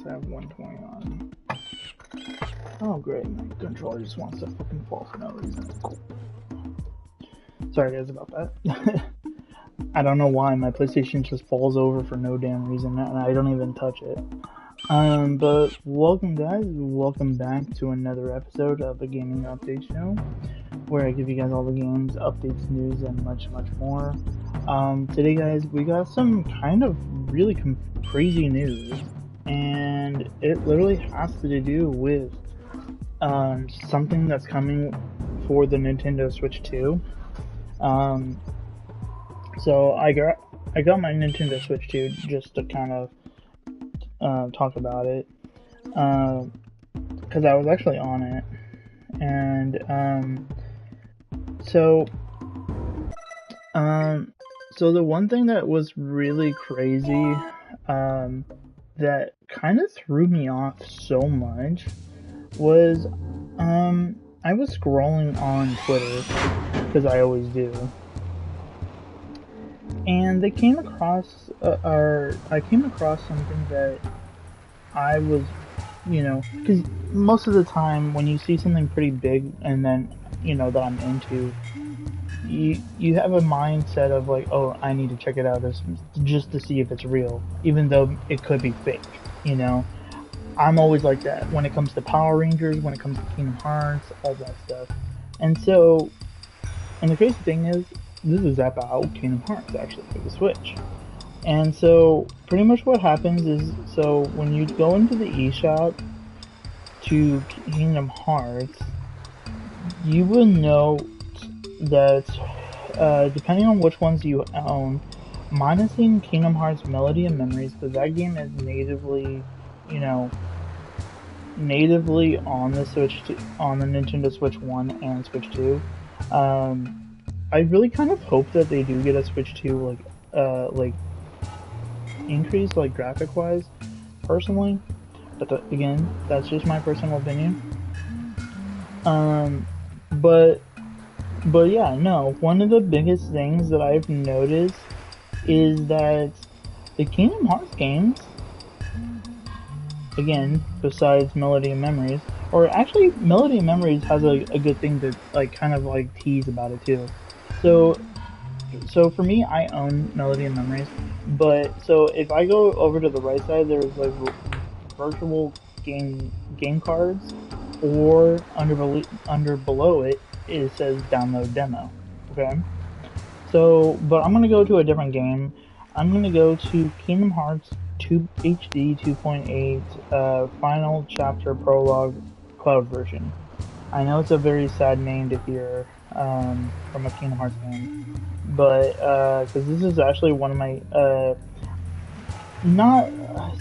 I have 120 on. Oh great, my controller just wants to fucking fall for no reason. Cool. Sorry guys about that. I don't know why my PlayStation just falls over for no damn reason, and I don't even touch it. But welcome guys, welcome back to another episode of the Gaming Update Show, where I give you guys all the games, updates, news, and much, much more. Today guys, we got some kind of really crazy news, and it literally has to do with, something that's coming for the Nintendo Switch 2. So I got my Nintendo Switch 2 just to kind of talk about it, because I was actually on it, and so the one thing that was really crazy, that kind of threw me off so much was, I was scrolling on Twitter, because I always do, and I came across something that I was, because most of the time when you see something pretty big and then, that I'm into, you have a mindset of like, oh, I need to check it out just to see if it's real, even though it could be fake, I'm always like that when it comes to Power Rangers, when it comes to Kingdom Hearts, all that stuff. And so, and the crazy thing is, this is about Kingdom Hearts actually for the Switch. And so, pretty much what happens is, so when you go into the eShop to Kingdom Hearts, you will know that, depending on which ones you own, minusing Kingdom Hearts Melody and Memories, because that game is natively on the on the Nintendo Switch 1 and Switch 2. I really kind of hope that they do get a Switch 2 like increase, like graphic wise, personally. But again, that's just my personal opinion. But yeah, no. One of the biggest things that I've noticed is that the Kingdom Hearts games, again, besides Melody and Memories, or actually Melody and Memories has a good thing to kind of tease about it too. So for me, I own Melody and Memories, but so if I go over to the right side, there's virtual game cards, or under below it says download demo. Okay. So, but I'm gonna go to a different game. I'm gonna go to Kingdom Hearts 2 HD 2.8 Final Chapter Prologue Cloud version. I know it's a very sad name to hear from a Kingdom Hearts game, but because this is actually one of my not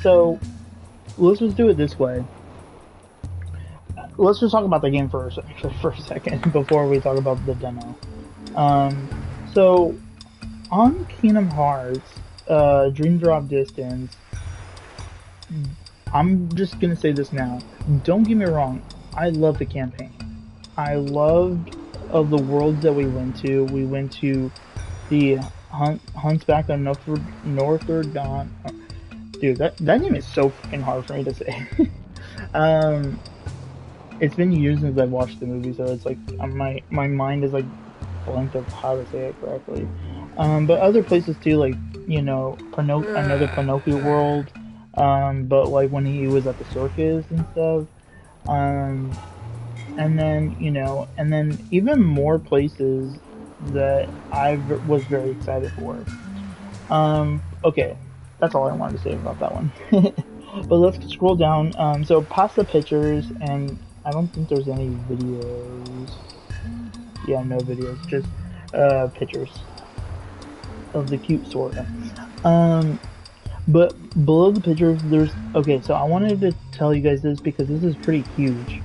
so. Let's just do it this way. Let's just talk about the game first, actually, for a second, before we talk about the demo. So on Kingdom Hearts, Dream Drop Distance, I'm just gonna say this now. Don't get me wrong, I love the campaign. I loved of the worlds that we went to. We went to the Hunchback of Notre Dame. Dude, that name is so fucking hard for me to say. It's been years since I've watched the movie, so it's like my mind is blank of how to say it correctly. But other places too, another Pinocchio world. But when he was at the circus and stuff. And then even more places that I was very excited for. Okay, that's all I wanted to say about that one. But let's scroll down. So past the pictures, and I don't think there's any videos. Yeah, no videos, just pictures of the cute Sora. But below the pictures, there's so I wanted to tell you guys this because this is pretty huge.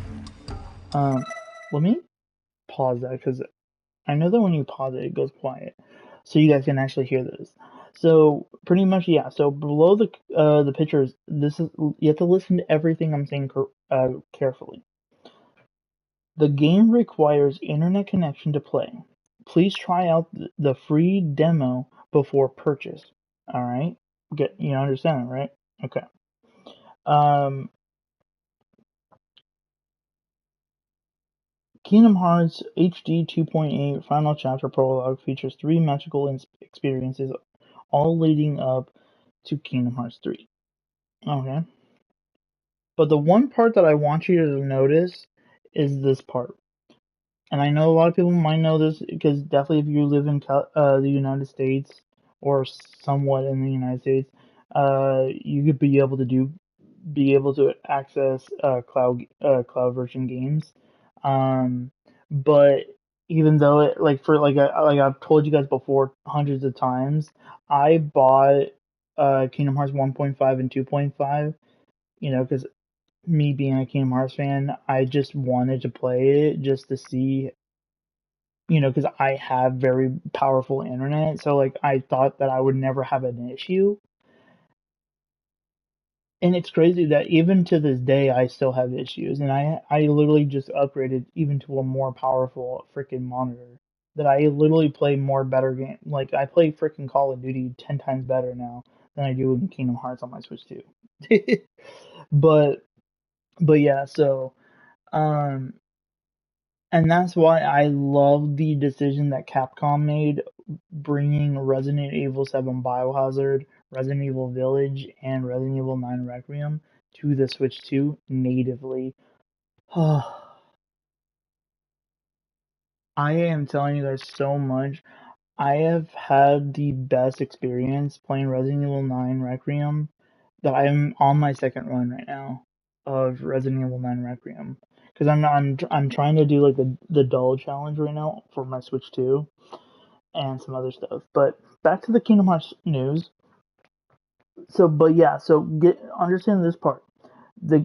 Let me pause that because I know that when you pause it, it goes quiet, so you guys can actually hear this. So pretty much, yeah. So below the pictures, this is you have to listen to everything I'm saying carefully. The game requires internet connection to play. Please try out the free demo before purchase. All right, you understand that, right? Okay. Um, Kingdom Hearts HD 2.8 Final Chapter Prologue features three magical experiences, all leading up to Kingdom Hearts 3. Okay. But the one part that I want you to notice is this part. And I know a lot of people might know this because definitely if you live in the United States or somewhat in the United States, you could be able to access cloud version games. Um, but even though it like I've told you guys before hundreds of times, I bought Kingdom Hearts 1.5 and 2.5. You know, because me being a Kingdom Hearts fan, I just wanted to play it just to see, you know, because I have very powerful internet, so like I thought that I would never have an issue. And it's crazy that even to this day I still have issues, and I literally just upgraded even to a more powerful freaking monitor. That I literally play more better game. Like I play freaking Call of Duty 10 times better now than I do in Kingdom Hearts on my Switch 2. but but yeah, so um and that's why I love the decision that Capcom made bringing Resident Evil 7 Biohazard, Resident Evil Village, and Resident Evil 9 Requiem to the Switch 2 natively. I am telling you guys so much. I have had the best experience playing Resident Evil 9 Requiem that I'm on my second run right now of Resident Evil 9 Requiem. Because I'm trying to do like the dull challenge right now for my Switch 2 and some other stuff. But back to the Kingdom Hearts news. But yeah, so get understand this part. This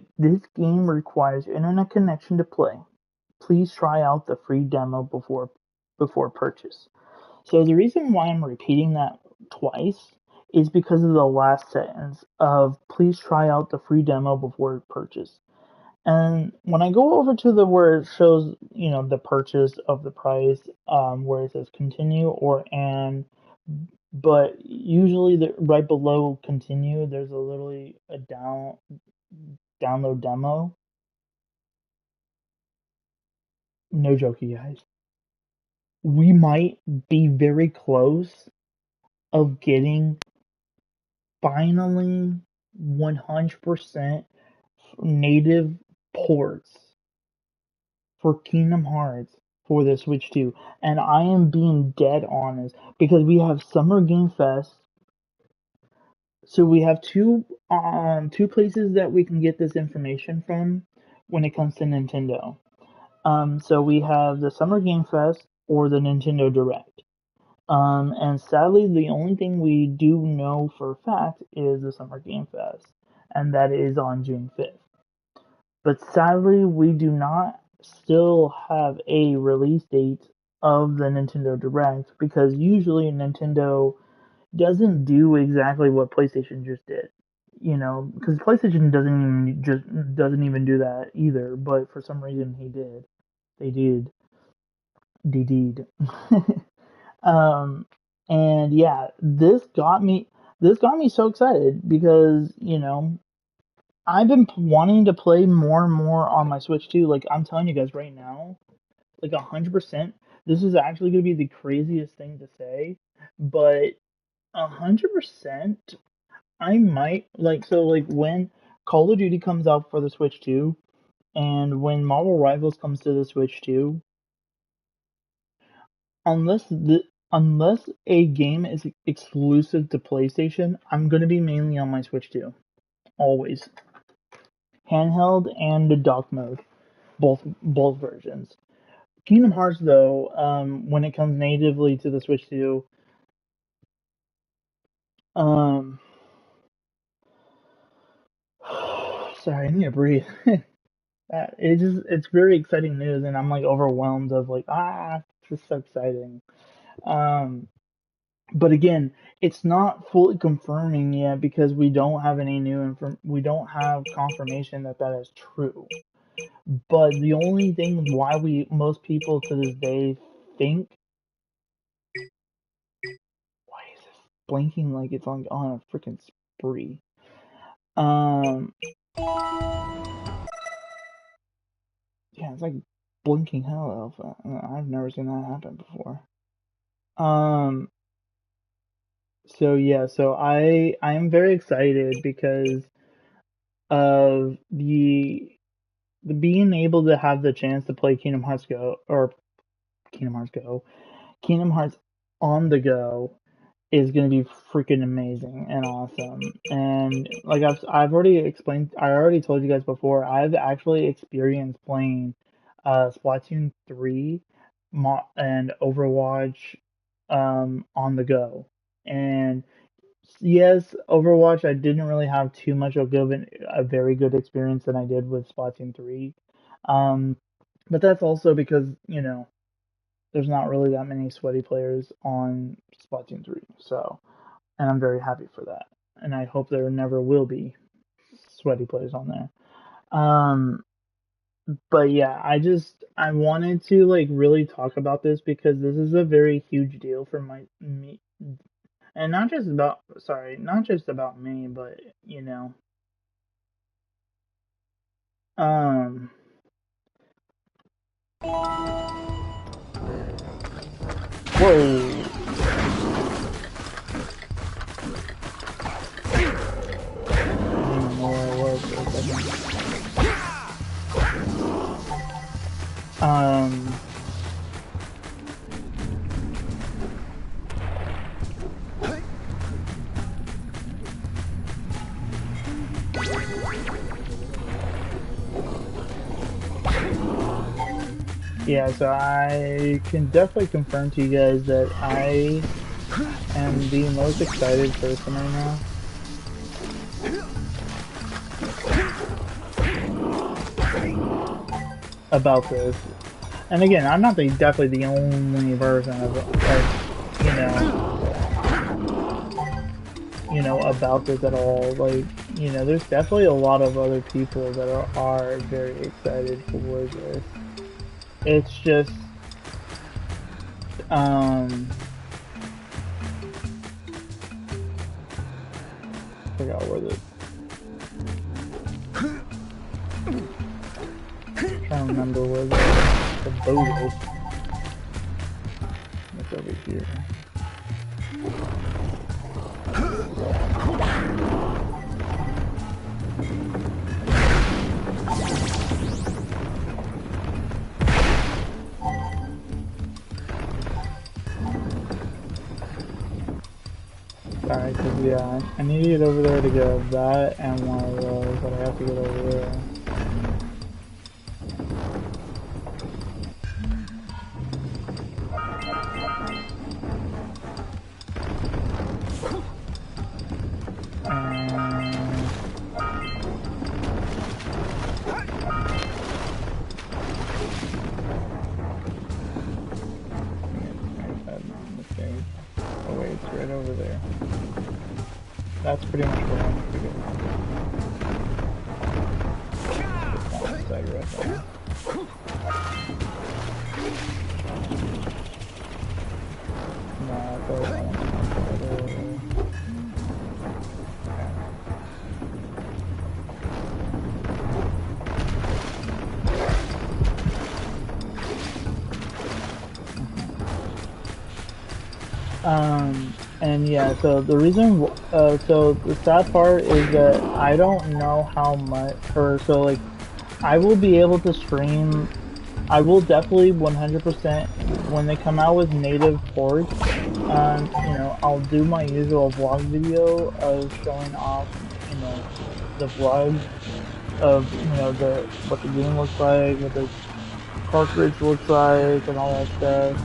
game requires internet connection to play. Please try out the free demo before purchase. So the reason why I'm repeating that twice is because of the last sentence of please try out the free demo before purchase. And when I go over to the where it shows, you know, the purchase of the price, where it says continue or and, but usually right below continue, there's a literally a download demo. No joke, you guys. We might be very close of getting finally 100% native ports for Kingdom Hearts for the Switch 2. And I am being dead honest because we have Summer Game Fest. So we have two places that we can get this information from when it comes to Nintendo. So we have the Summer Game Fest or the Nintendo Direct. And sadly, the only thing we do know for a fact is the Summer Game Fest, and that is on June 5th. But sadly, we do not still have a release date of the Nintendo Direct because usually Nintendo doesn't do exactly what PlayStation just did. You know, because PlayStation doesn't even do that either. But for some reason, he did. They did. They did. um, and yeah, This got me so excited because you know I've been wanting to play more and more on my Switch too. Like I'm telling you guys right now, like 100%. This is actually gonna be the craziest thing to say, but 100%. I might like when Call of Duty comes out for the Switch 2, and when Marvel Rivals comes to the Switch 2, unless a game is exclusive to PlayStation, I'm gonna be mainly on my Switch 2, always handheld and the dock mode, both versions. Kingdom Hearts, though, when it comes natively to the Switch 2, um, sorry, I need to breathe. It's very exciting news, and I'm like overwhelmed of like this is so exciting. Um, but again, it's not fully confirming yet because we don't have any we don't have confirmation that that is true. But the only thing why we most people to this day think why is this blinking like it's on a freaking spree? Um, Yeah, it's like blinking hell, Alpha. I've never seen that happen before. Um, so yeah, so I am very excited because of the being able to have the chance to play Kingdom Hearts Go or Kingdom Hearts Go, Kingdom Hearts on the go is going to be freaking amazing and awesome. And like I've already explained, I already told you guys before, I've actually experienced playing Splatoon 3 and Overwatch on the go. And yes, Overwatch, I didn't really have too much of a very good experience than I did with Splatoon 3. Um, but that's also because, there's not really that many sweaty players on Splatoon 3. So, and I'm very happy for that. And I hope there never will be sweaty players on there. Um, but yeah, I wanted to like really talk about this because this is a very huge deal for me, and not just about me, but um, whoa, I didn't even know where I was for a second. Um, yeah, so I can definitely confirm to you guys that I am the most excited person right now about this. And again, I'm not definitely the only person you about this at all. Like, there's definitely a lot of other people that are very excited for this. It's just, I forgot where trying to remember where the boat is. It's over here. Alright, cause yeah, I need to get over there to get that and one of those, but I have to get over there. Oh wait, it's right over there. That's pretty much where I want to go. Just one right there. No, I feel like I want to go there. And yeah, so so the sad part is that I don't know how much, so like, I will be able to stream, I will definitely 100% when they come out with native ports, I'll do my usual vlog video of showing off, the vlog of, what the game looks like, what the cartridge looks like, and all that stuff.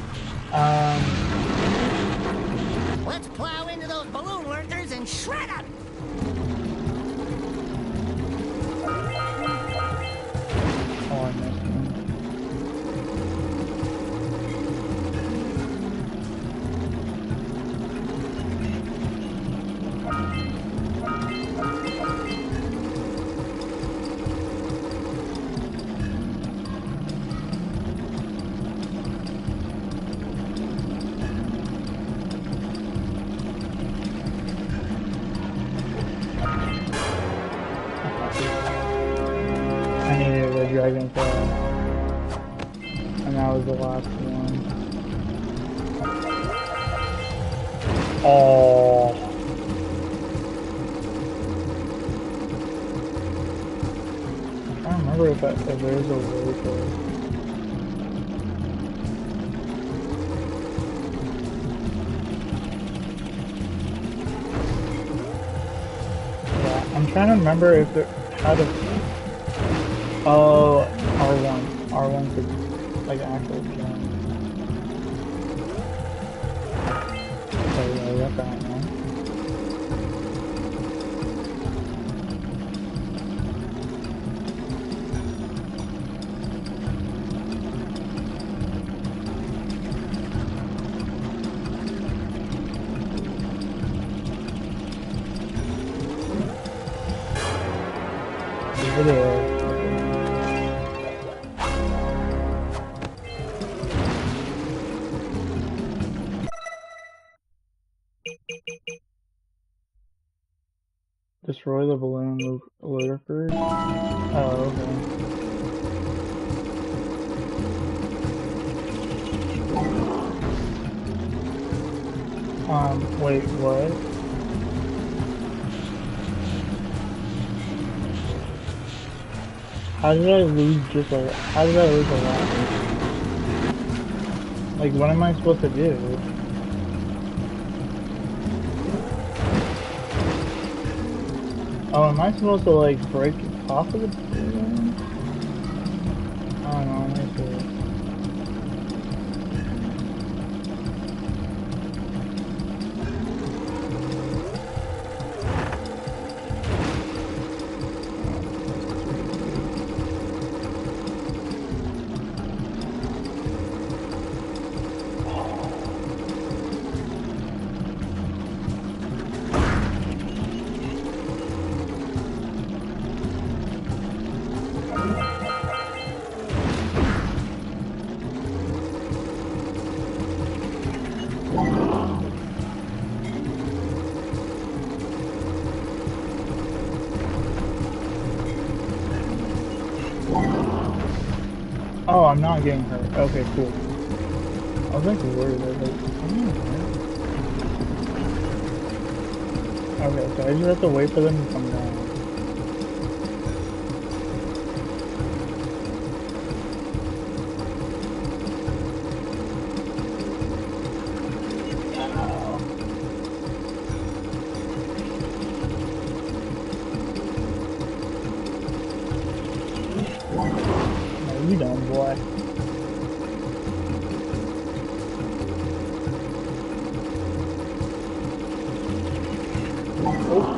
Let's plow into those balloon lurkers and shred them! Oh, I missed one. Dragonfly. And that was the last one. Oh. I don't remember if there's a way to... I'm trying to remember if it how to. Oh, R1. R1 could like actual jump. So yeah, I got that one. Over there. Destroy the balloon lurkers? Oh, okay. Wait, what? How did I lose how did I lose a lot? Like, what am I supposed to do? Oh, am I supposed to, like, break off of the balloon? I don't know, let me see. Oh, I'm not getting hurt. Okay, cool. I was like worried. I was like, I'm not hurt. Okay, so I just have to wait for them to come down. You dumb boy. Oh.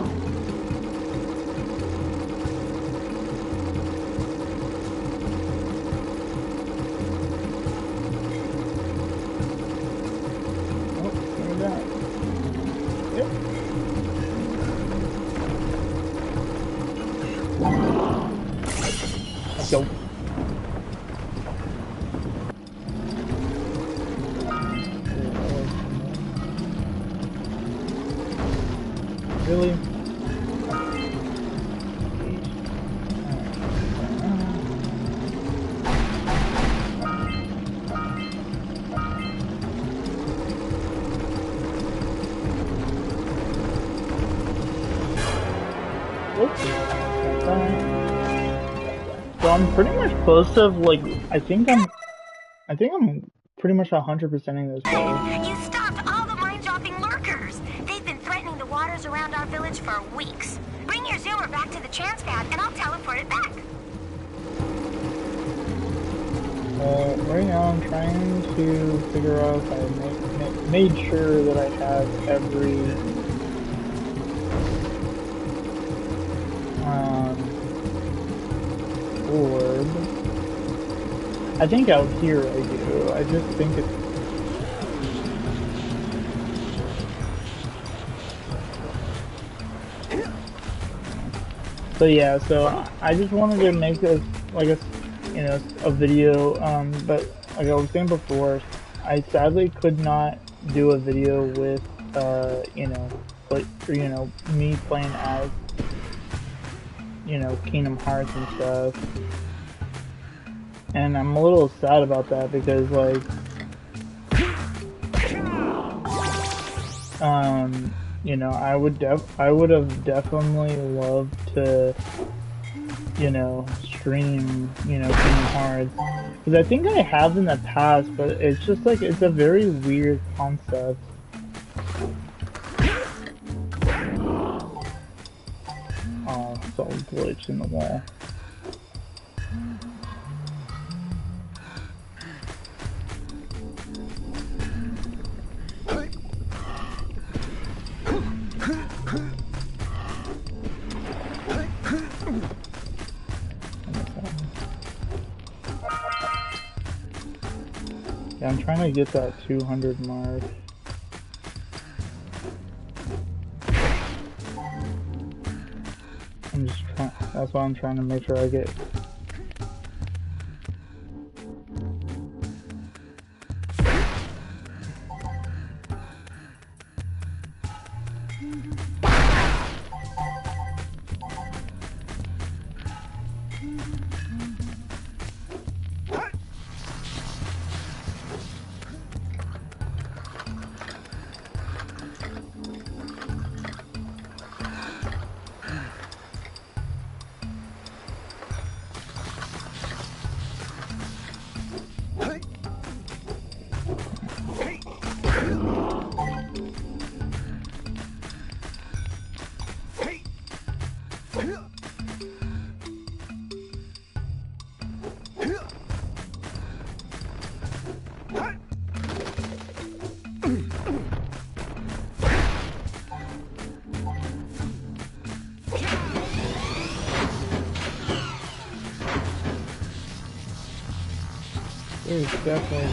Let's go. Really? So I'm pretty much close to like I think I'm pretty much 100%ing this way. You stopped all the mine-dropping lurkers. They've been threatening the waters around our village for weeks. Bring your zoomer back to the chance pad and I'll teleport it back. Right now I'm trying to figure out if I made sure that I have every orb. I think out here I do. I just think it's... So yeah, so I just wanted to make this like a video, but like I was saying before, I sadly could not do a video with me playing as Kingdom Hearts and stuff. And I'm a little sad about that because, like, you know, I would have definitely loved to, you know, stream, you know, Kingdom Hearts. Because I think I have in the past, but it's just like, it's a very weird concept. Oh, it's all glitch in the wall. Yeah, I'm trying to get that 200 mark. I'm just trying, that's why I'm trying to make sure I get. There's definitely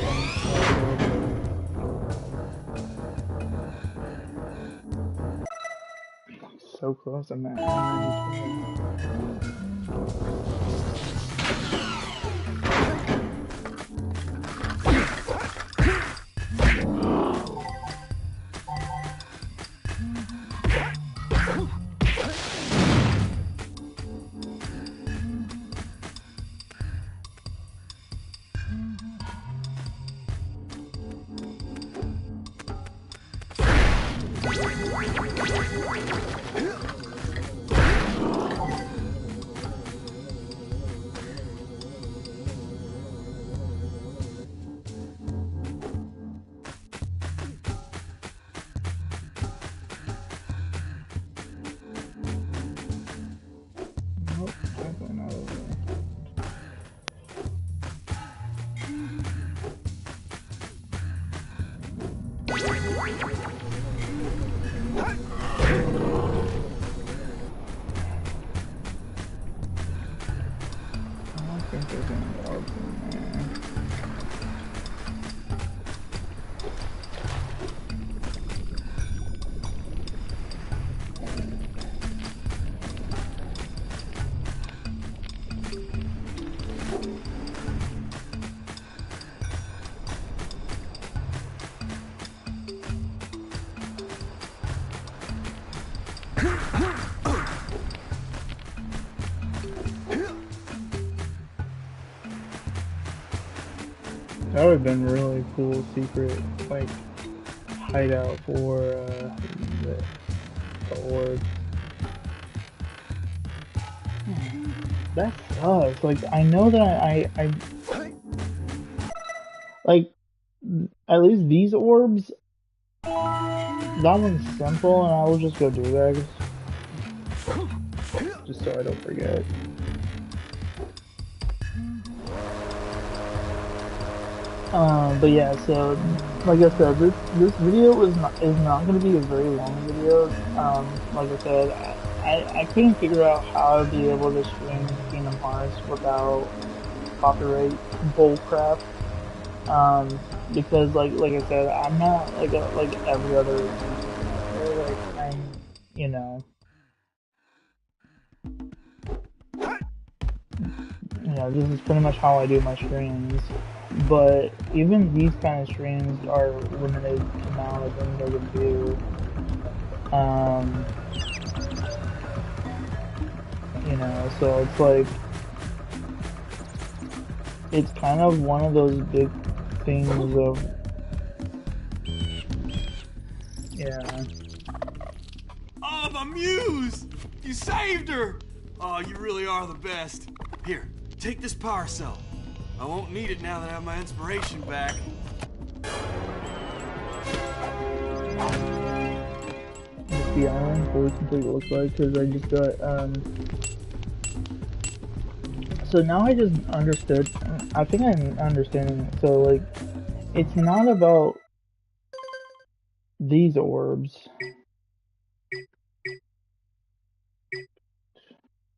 so close. I'm at energy. Nope, definitely not over there. I don't think there's any orbs in there. That would have been really cool secret, like, hideout for the orb. That sucks. Like, I know that I like, at least these orbs, that one's simple, and I'll just go do that, just so I don't forget. But yeah, so like I said, this video is not going to be a very long video. Like I said, I couldn't figure out how to be able to stream Kingdom Hearts without copyright bullcrap. Because like I said, I'm not like every other YouTuber. Like I'm, you know, this is pretty much how I do my streams. But even these kind of streams are limited amount of things I can do. You know, so it's like, it's kind of one of those big things of, yeah. Oh, the muse! You saved her! Oh, you really are the best. Here, take this power cell. I won't need it now that I have my inspiration back. The island fully complete looks like, because I just got, so now I just understood, I think I'm understanding it, so like, it's not about these orbs.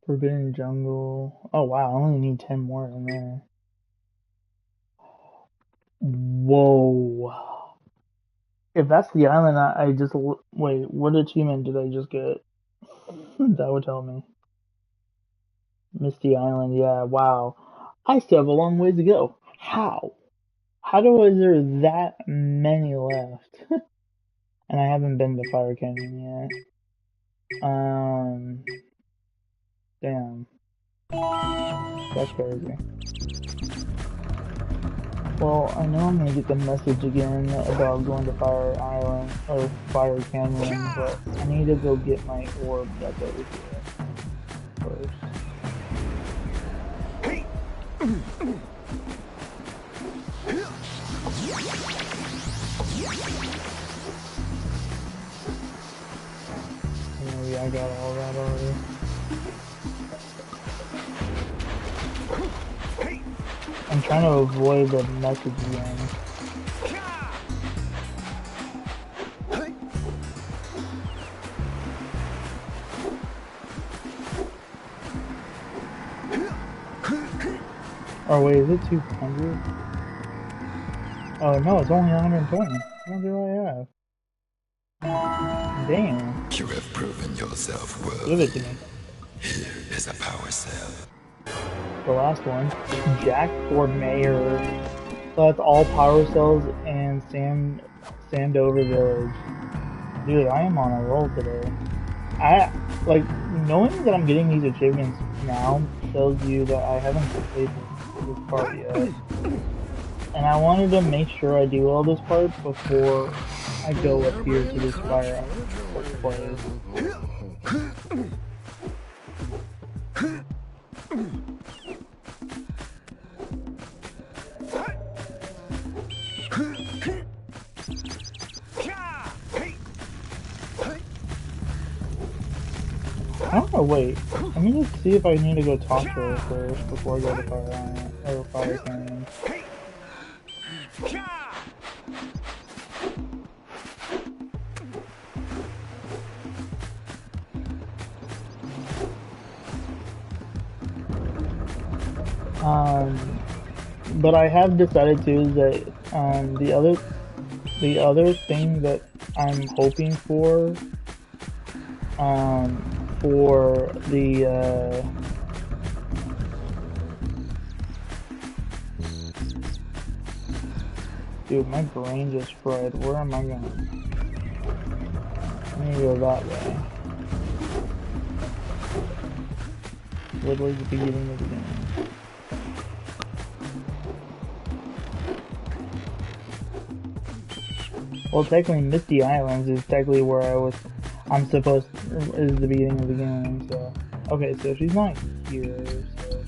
Forbidden Jungle, oh wow, I only need 10 more in there. Whoa. If that's the island, I just, wait, what achievement did I just get? That would tell me. Misty Island, yeah, wow. I still have a long ways to go. How? Is there that many left? And I haven't been to Fire Canyon yet. Damn. That's crazy. Well, I know I'm gonna get the message again about going to Fire Island, or Fire Canyon, but I need to go get my orb that's over here first. Maybe I got all that already. I'm trying to avoid the message again. Oh wait, is it 200? Oh no, it's only 120. What do I have? Damn. You have proven yourself Give worthy. it to me. Here is a power cell. The last one. Jack or Mayor. So that's all power cells and Sandover Village. Dude, I am on a roll today. Like, knowing that I'm getting these achievements now shows you that I haven't completed this part yet. And I wanted to make sure I do all this part before I go up here to this fire place. I don't know, wait. Let me just see if I need to go talk to her first before I go to Fire Island, or Fire Canyon. But I have decided too that the other thing that I'm hoping for the dude, my brain just fried. Where am I going? I need to go that way. Literally the beginning of the game. Well, technically, Misty Islands is technically where I'm supposed is the beginning of the game. So, okay, so she's not here. So,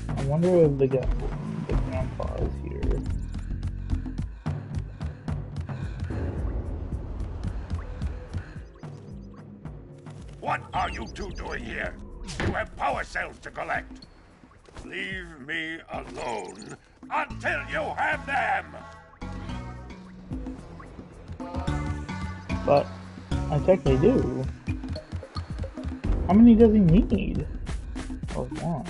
I wonder if the grandpa is here. What are you two doing here? You have power cells to collect. Leave me alone until you have them! But I technically do. How many does he need? Or want?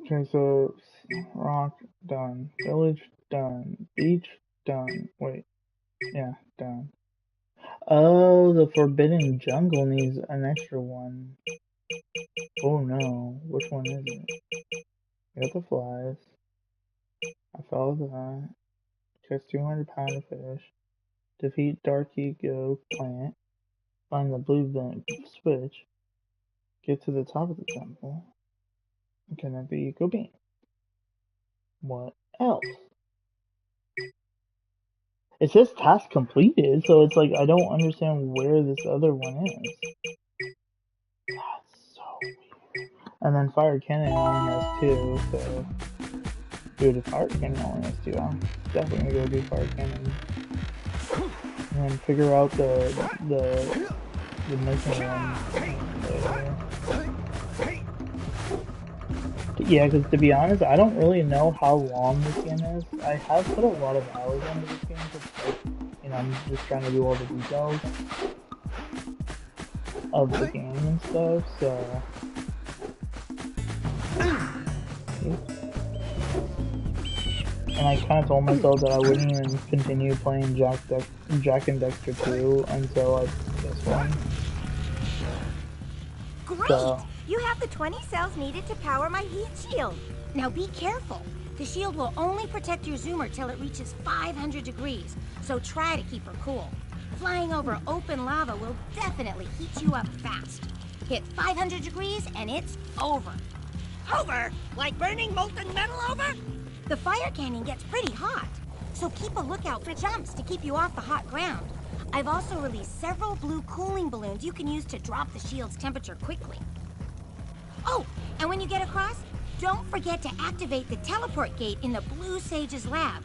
Okay, so rock done, village done, beach done. Wait, yeah, done. Oh, the Forbidden Jungle needs an extra one. Oh no, which one is it? Got the flies. I followed that. Catch 200 pound of fish. Defeat Dark Ego plant. Find the blue vent switch. Get to the top of the temple. Connect the eco beam. What else? It says task completed, so it's like I don't understand where this other one is. That's so weird. And then fire cannon only has 2, so dude, if fire cannon only has 2, I'm definitely gonna go do fire cannon. And then figure out the missing one later. Yeah, because to be honest, I don't really know how long this game is. I have put a lot of hours into this game, because, like, you know, I'm just trying to do all the details of the game and stuff, so... And I kind of told myself that I wouldn't even continue playing Jak and Daxter 2 until I beat this one. Great! So... You have the 20 cells needed to power my heat shield. Now be careful. The shield will only protect your zoomer till it reaches 500 degrees, so try to keep her cool. Flying over open lava will definitely heat you up fast. Hit 500 degrees and it's over. Over? Like burning molten metal over? The fire canyon gets pretty hot, so keep a lookout for jumps to keep you off the hot ground. I've also released several blue cooling balloons you can use to drop the shield's temperature quickly. Oh, and when you get across, don't forget to activate the teleport gate in the Blue Sage's lab.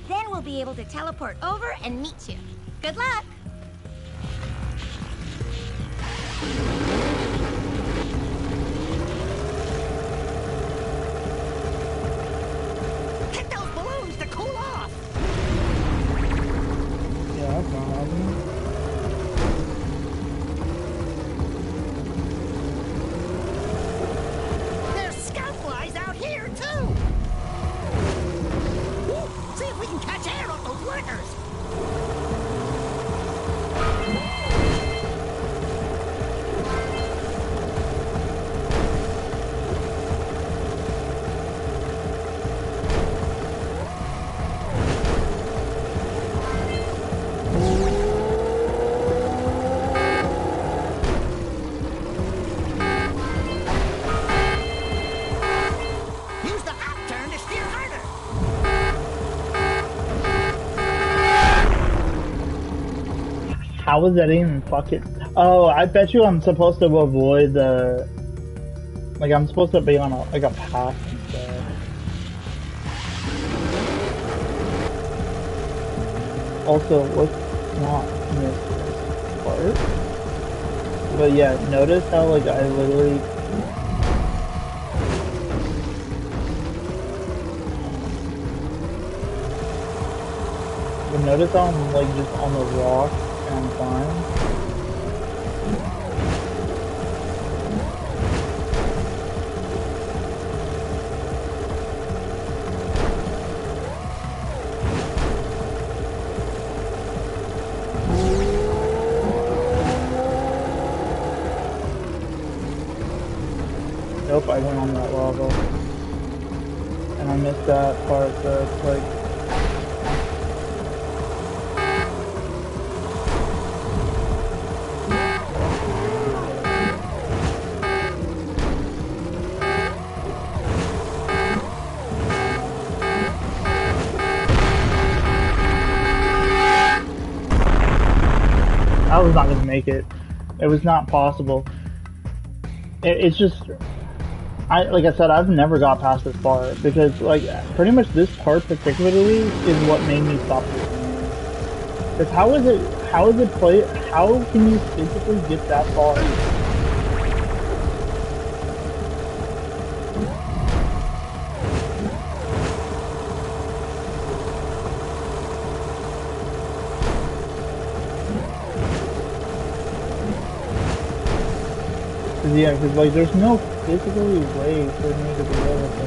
Then we'll be able to teleport over and meet you. Good luck! Hit those balloons to cool off! Yeah, that's not happening. There's scoutflies out here, too! Woo! See if we can catch air off those lurkers! Use the up turn to steer harder! How was that even fucking... Oh, I bet you I'm supposed to avoid the... Like, I'm supposed to be on a, like, a path and stuff. Also, let's not miss this part. But yeah, notice how, like, I literally... But notice how I'm, like, just on the rock and I'm fine. Nope, I went on that lava. And I missed that part, so it's like... I was not gonna make it. It was not possible. It's just... like I said, I've never got past this part, because, like, pretty much this part particularly is what made me stop this game. Because how is it play, how can you physically get that far? Yeah, because, like, there's no physically way for me to be able to...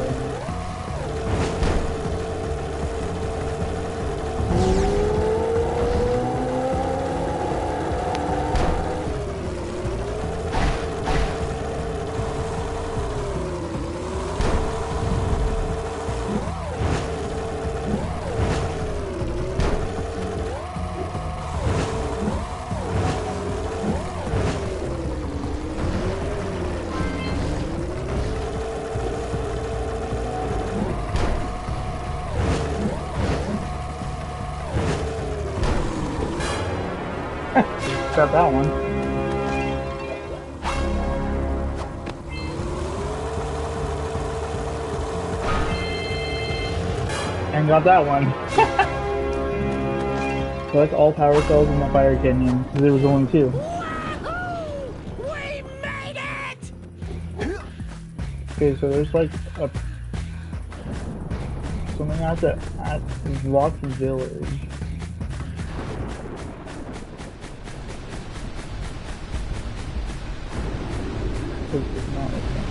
Got that one. And got that one. Collect all power cells in the fire canyon, because there was only 2. Wahoo! We made it! Okay, so there's like a... something at Rock Village. It's not like that.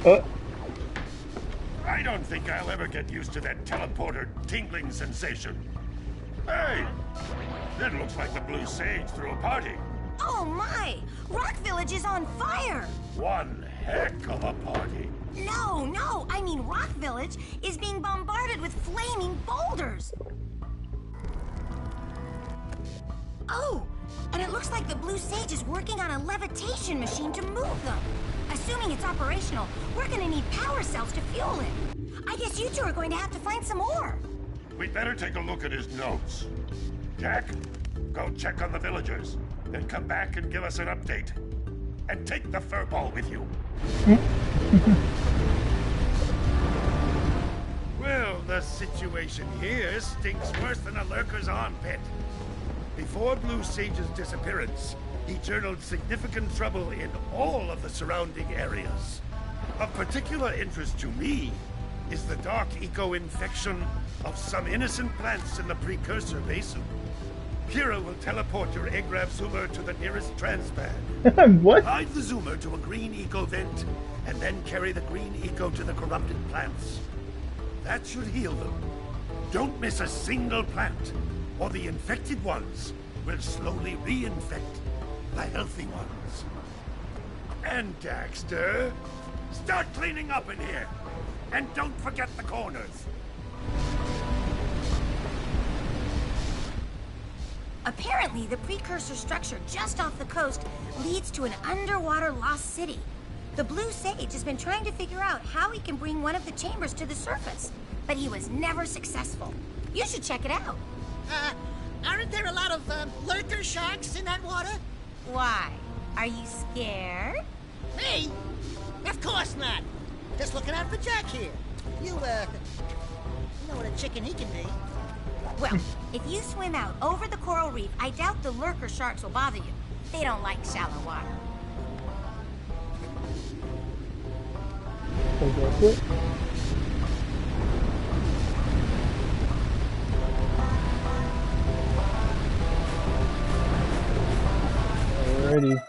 Whoa! I don't think I'll ever get used to that teleporter tingling sensation. Hey! That looks like the Blue Sage threw a party. Oh my! Rock Village is on fire! One heck of a party. No, I mean Rock Village is being bombarded with flaming boulders! Oh, and it looks like the Blue Sage is working on a levitation machine to move them. Assuming it's operational, we're gonna need power cells to fuel it. I guess you two are going to have to find some more. We'd better take a look at his notes. Jack, go check on the villagers. Then come back and give us an update. And take the furball with you. Well, the situation here stinks worse than a lurker's armpit. Before Blue Sage's disappearance, he journaled significant trouble in all of the surrounding areas. Of particular interest to me is the dark eco-infection of some innocent plants in the Precursor Basin. Kira will teleport your Agrav Zoomer to the nearest transpad. What? Hide the Zoomer to a green eco vent, and then carry the green eco to the corrupted plants. That should heal them. Don't miss a single plant, or the infected ones will slowly reinfect the healthy ones. And Daxter, start cleaning up in here. And don't forget the corners. Apparently, the precursor structure just off the coast leads to an underwater lost city. The Blue Sage has been trying to figure out how he can bring one of the chambers to the surface, but he was never successful. You should check it out. Aren't there a lot of lurker sharks in that water? Why? Are you scared? Me? Of course not. Just looking out for Jack here. You know what a chicken he can be. Well, if you swim out over the coral reef, I doubt the lurker sharks will bother you. They don't like shallow water. So that's it. Alrighty.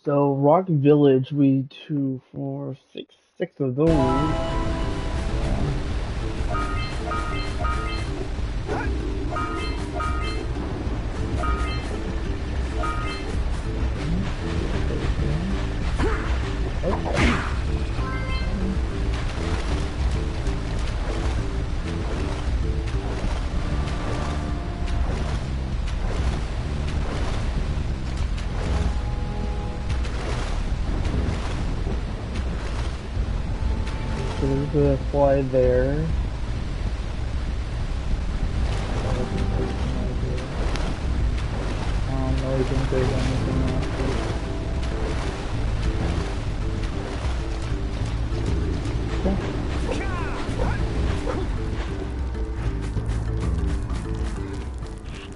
So Rock Village, we 2, 4, 6, 6 of those. So there's the fly there. No, I think there's anything else.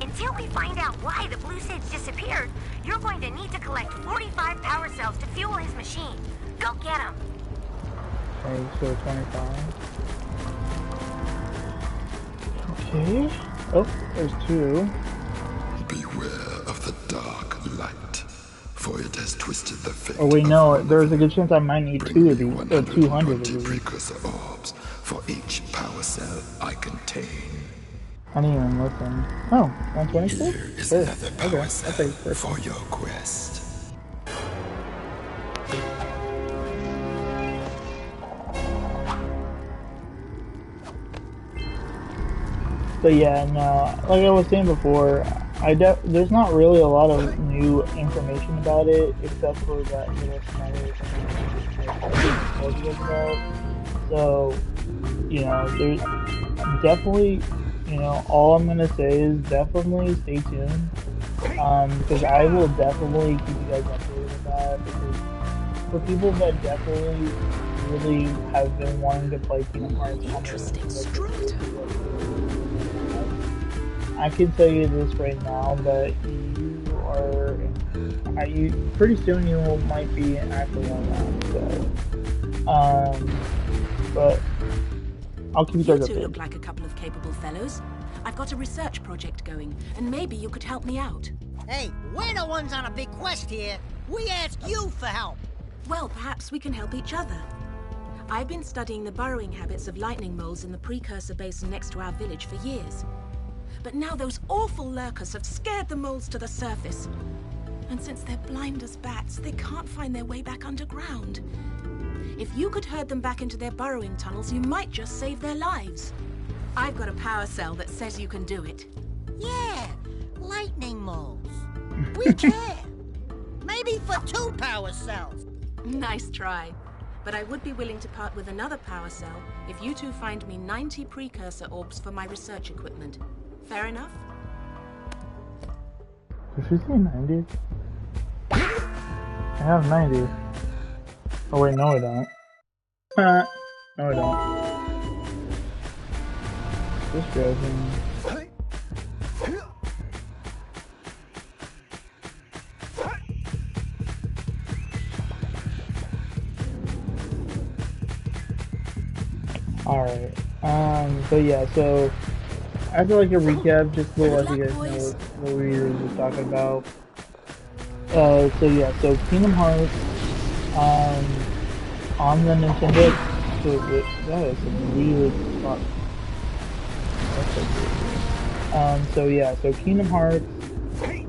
Until we find out why the Blue Sage disappeared, you're going to need to collect 45 power cells to fuel his machine. Go get them. Okay, so 25. Okay. Oh, there's 2. Beware of the dark light, for it has twisted the fate. Oh wait, no, there's a good chance I might need 2 of these, 200 of 120 these. precursor orbs for each power cell I contain. I didn't even listen. Oh, 126? Here is Sure. another power Okay, cell I'll take it. for your quest. But yeah, no, like I was saying before, there's not really a lot of new information about it, except for that little smaller thing. told you guys about. So, there's definitely, all I'm gonna say is definitely stay tuned. Because I will definitely keep you guys updated with that. Because for people that definitely really have been wanting to play Kingdom Hearts, Interesting structure. I can tell you this right now that you pretty soon you might be actually on that. So, but I'll keep you guys You two look updated. like a couple of capable fellows. I've got a research project going, and maybe you could help me out. Hey, we're the ones on a big quest here. We ask you for help. Well, perhaps we can help each other. I've been studying the burrowing habits of lightning moles in the precursor basin next to our village for years. But now those awful lurkers have scared the moles to the surface. And since they're blind as bats, they can't find their way back underground. If you could herd them back into their burrowing tunnels, you might just save their lives. I've got a power cell that says you can do it. Yeah, lightning moles. We can. Maybe for 2 power cells. Nice try. But I would be willing to part with another power cell if you two find me 90 precursor orbs for my research equipment. Fair enough? Did she say 90? I have 90. Oh wait, no I don't. No I don't. Just joking. Alright. So yeah, so after like a recap, just to let you guys know what we were just talking about. So yeah, so Kingdom Hearts, on the Nintendo, that is a weird spot. So yeah, so Kingdom Hearts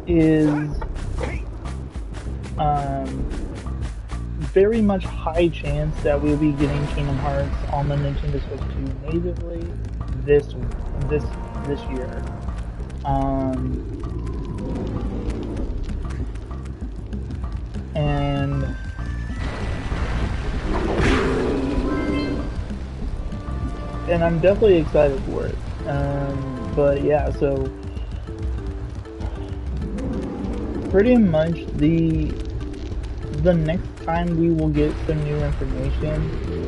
is, very much high chance that we'll be getting Kingdom Hearts on the Nintendo Switch 2 natively this year. And I'm definitely excited for it. But yeah, so pretty much the next time we will get some new information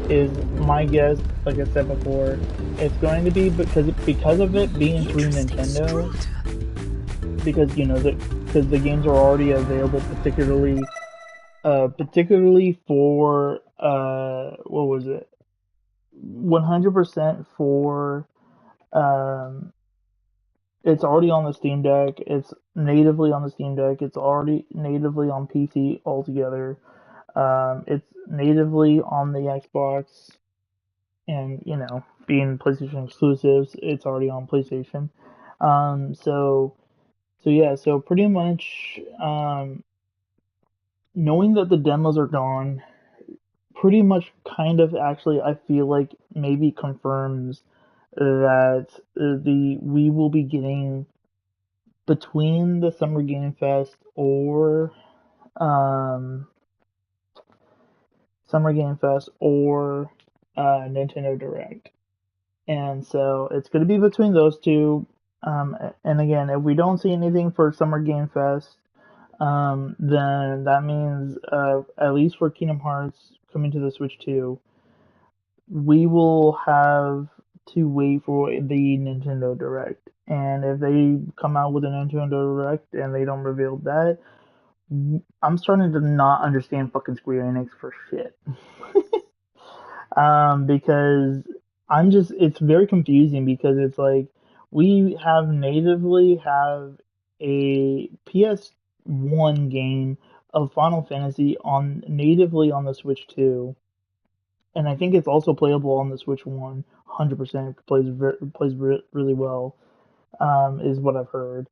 is my guess, like I said before, it's going to be because of it being through Nintendo, because because the games are already available, particularly for what was it, 100% for it's already on the Steam Deck. It's natively on the Steam Deck. It's already natively on PC altogether. It's natively on the Xbox, and being PlayStation exclusives, it's already on PlayStation. So yeah, so pretty much, knowing that the demos are gone, pretty much kind of actually I feel like maybe confirms that we will be getting between the Summer Game Fest or Nintendo Direct. And so it's going to be between those two. And again, if we don't see anything for Summer Game Fest, then that means, at least for Kingdom Hearts coming to the Switch 2, we will have to wait for the Nintendo Direct. And if they come out with a Nintendo Direct and they don't reveal that, I'm starting to not understand fucking Square Enix for shit. Because it's very confusing, because it's like we natively have a PS1 game of Final Fantasy natively on the Switch 2, and I think it's also playable on the Switch 1. 100% plays really well, is what I've heard.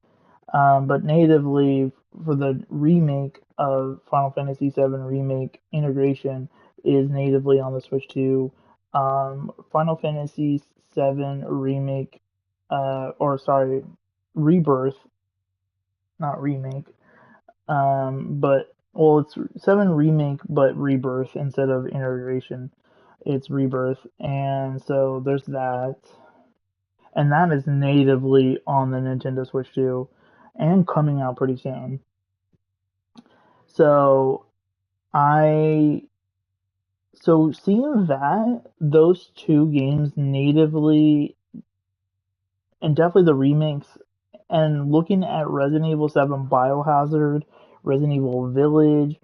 But natively for the remake of Final Fantasy VII Remake integration is natively on the Switch 2. Final Fantasy VII Remake, Rebirth, not remake, but well, it's 7 remake, but rebirth instead of iteration. It's rebirth, and so there's that, and that is natively on the Nintendo Switch too, and coming out pretty soon. So I so seeing that those two games natively, and definitely the remakes, and looking at Resident Evil 7 Biohazard, Resident Evil Village,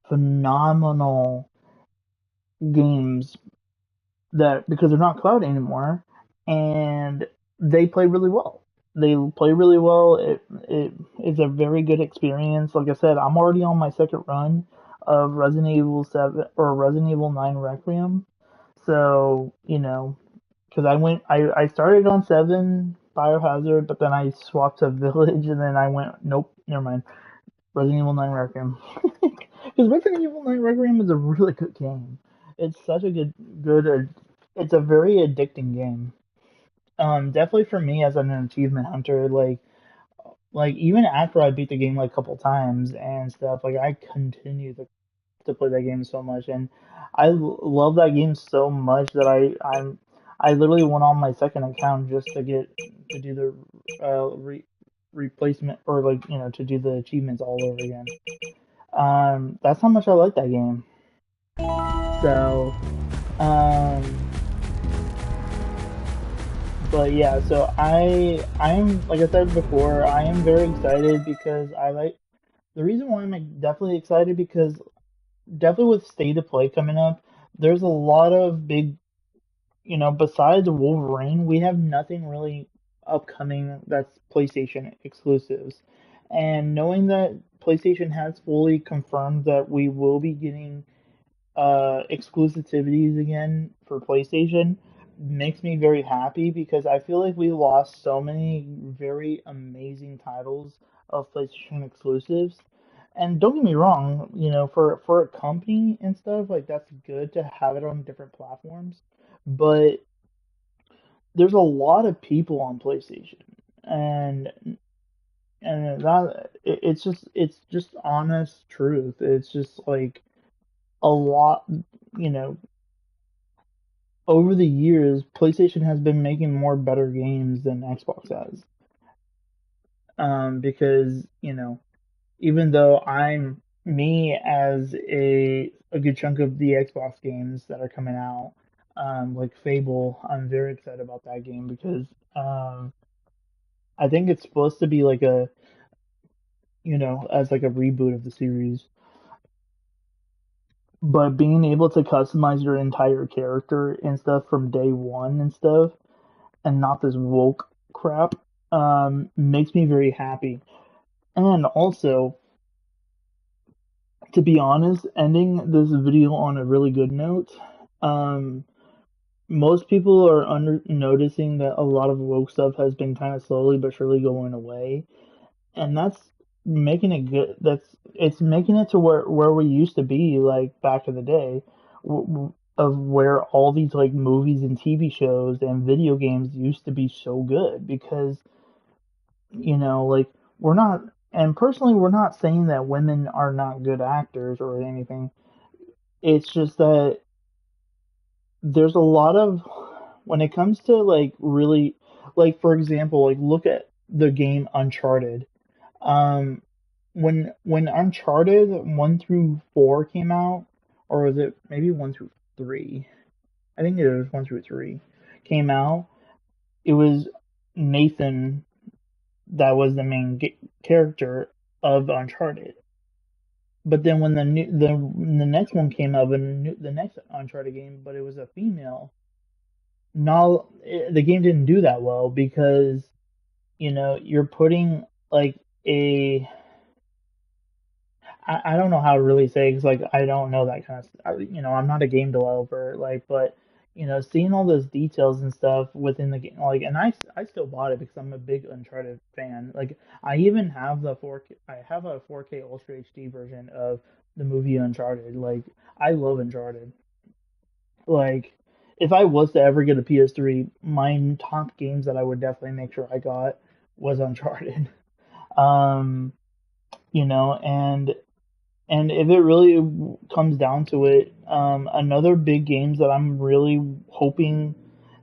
phenomenal games that because they're not cloud anymore, and they play really well. They play really well. It is a very good experience. Like I said, I'm already on my second run of Resident Evil 7 or Resident Evil 9 Requiem. So, because I started on 7 Biohazard, but then I swapped to Village, and then I went, nope, never mind. Resident Evil 9 Requiem. Because Resident Evil 9 Requiem is a really good game. It's such a it's a very addicting game. Definitely for me as an achievement hunter, like even after I beat the game like a couple times and stuff, like I continue to play that game so much, and love that game so much that I literally went on my second account just to do the replacement, or like to do the achievements all over again. That's how much I like that game. So, um, but yeah, so I'm like I said before, I am very excited because I like the reason why I'm definitely excited because definitely with State of Play coming up, there's a lot of big, besides Wolverine, we have nothing really upcoming that's PlayStation exclusives. And knowing that PlayStation has fully confirmed that we will be getting exclusivities again for PlayStation makes me very happy because I feel like we lost so many very amazing titles of PlayStation exclusives. And don't get me wrong, for a company and stuff, like that's good to have it on different platforms. But there's a lot of people on PlayStation, and it's just honest truth. It's just like a lot, you know, over the years, PlayStation has been making more better games than Xbox has. Because even though I'm me as a good chunk of the Xbox games that are coming out, like Fable, I'm very excited about that game because I think it's supposed to be like as like a reboot of the series. But being able to customize your entire character and stuff from day one and stuff, and not this woke crap, makes me very happy. And also, to be honest, ending this video on a really good note, um, most people are noticing that a lot of woke stuff has been kind of slowly but surely going away, and that's making it good. It's making it to where we used to be like back in the day, of where all these like movies and TV shows and video games used to be so good because like we're not. And personally, we're not saying that women are not good actors or anything. It's just that there's a lot of when it comes to like really like for example, like look at the game Uncharted. Um, when Uncharted 1 through 4 came out, or was it maybe 1 through 3? I think it was 1 through 3 came out. It was Nathan that was the main character of Uncharted. But then when the next one came out, the next Uncharted game, but it was a female. Now the game didn't do that well because you're putting like a I don't know how to really say because like I don't know that kind of I'm not a game developer like but seeing all those details and stuff within the game like and I still bought it because I'm a big Uncharted fan like I even have the 4K I have a 4K Ultra HD version of the movie Uncharted like I love Uncharted like if I was to ever get a PS3 my top games that I would definitely make sure I got was Uncharted um and And if it really comes down to it, another big games that I'm really hoping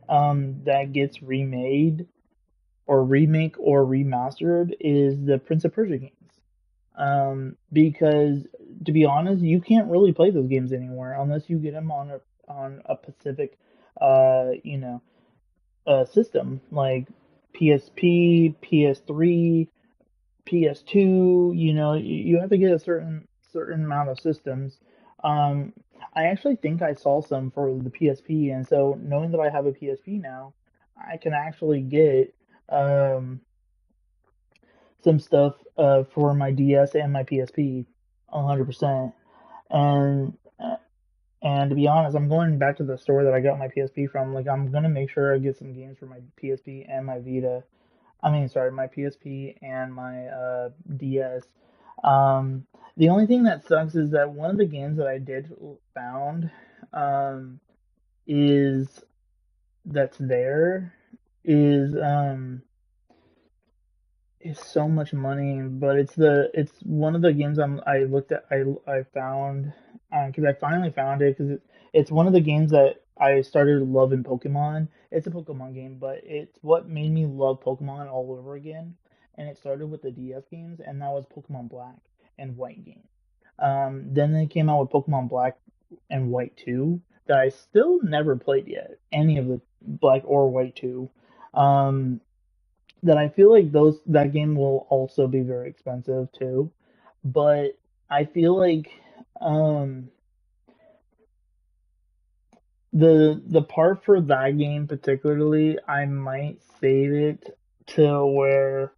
that gets remade or remake or remastered is the Prince of Persia games. Because to be honest, you can't really play those games anymore unless you get them on a Pacific, you know, system like PSP, PS3, PS2. You know, you have to get a certain amount of systems. Um, I actually think I saw some for the PSP, and so knowing that I have a PSP now, I can actually get um some stuff for my DS and my PSP 100%. And and to be honest, I'm going back to the store that I got my PSP from. Like, I'm gonna make sure I get some games for my PSP and my Vita. I mean, sorry, my PSP and my DS. The only thing that sucks is that one of the games that I did found um, is that's there is it's so much money, but it's one of the games I looked at I found because I finally found it because it's one of the games that I started loving Pokemon. It's a Pokemon game, but it's what made me love Pokemon all over again. And it started with the DS games, and that was Pokemon Black and White game. Then they came out with Pokemon Black and White 2 that I still never played yet, any of the Black or White 2. Um, that I feel like those that game will also be very expensive too. But I feel like um the part for that game particularly, I might save it to where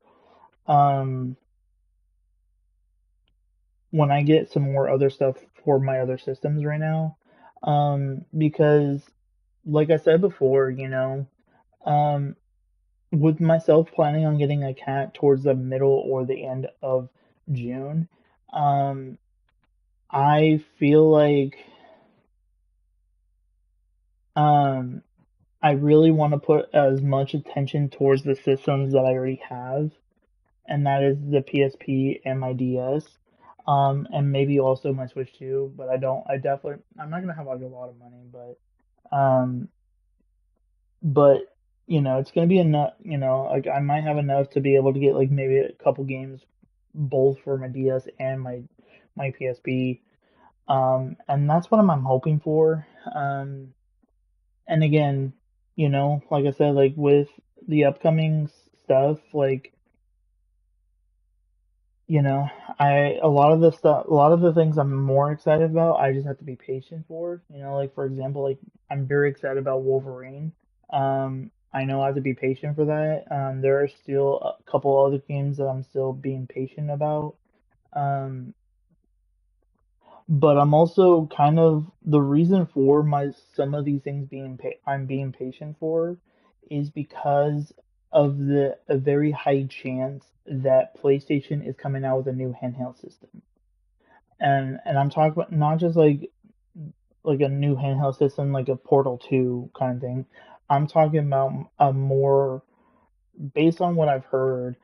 um when I get some more other stuff for my other systems right now. Because like I said before, um with myself planning on getting a cat towards the middle or the end of June, um, I feel like um, I really want to put as much attention towards the systems that I already have, and that is the PSP and my DS, and maybe also my Switch too. But I'm not gonna have like a lot of money, um, but it's gonna be enough. Like I might have enough to be able to get like maybe a couple games, both for my DS and my PSP. And that's what I'm hoping for. And again, like I said, like with the upcoming stuff, like you know, a lot of the things I'm more excited about, I just have to be patient for. Like for example, like I'm very excited about Wolverine. I know I have to be patient for that. There are still a couple other games that I'm still being patient about. Um, but I'm also kind of the reason for my some of these things I'm being patient for is because of a very high chance that PlayStation is coming out with a new handheld system. And I'm talking about not just like a new handheld system like a Portal 2 kind of thing. I'm talking about a more based on what I've heard,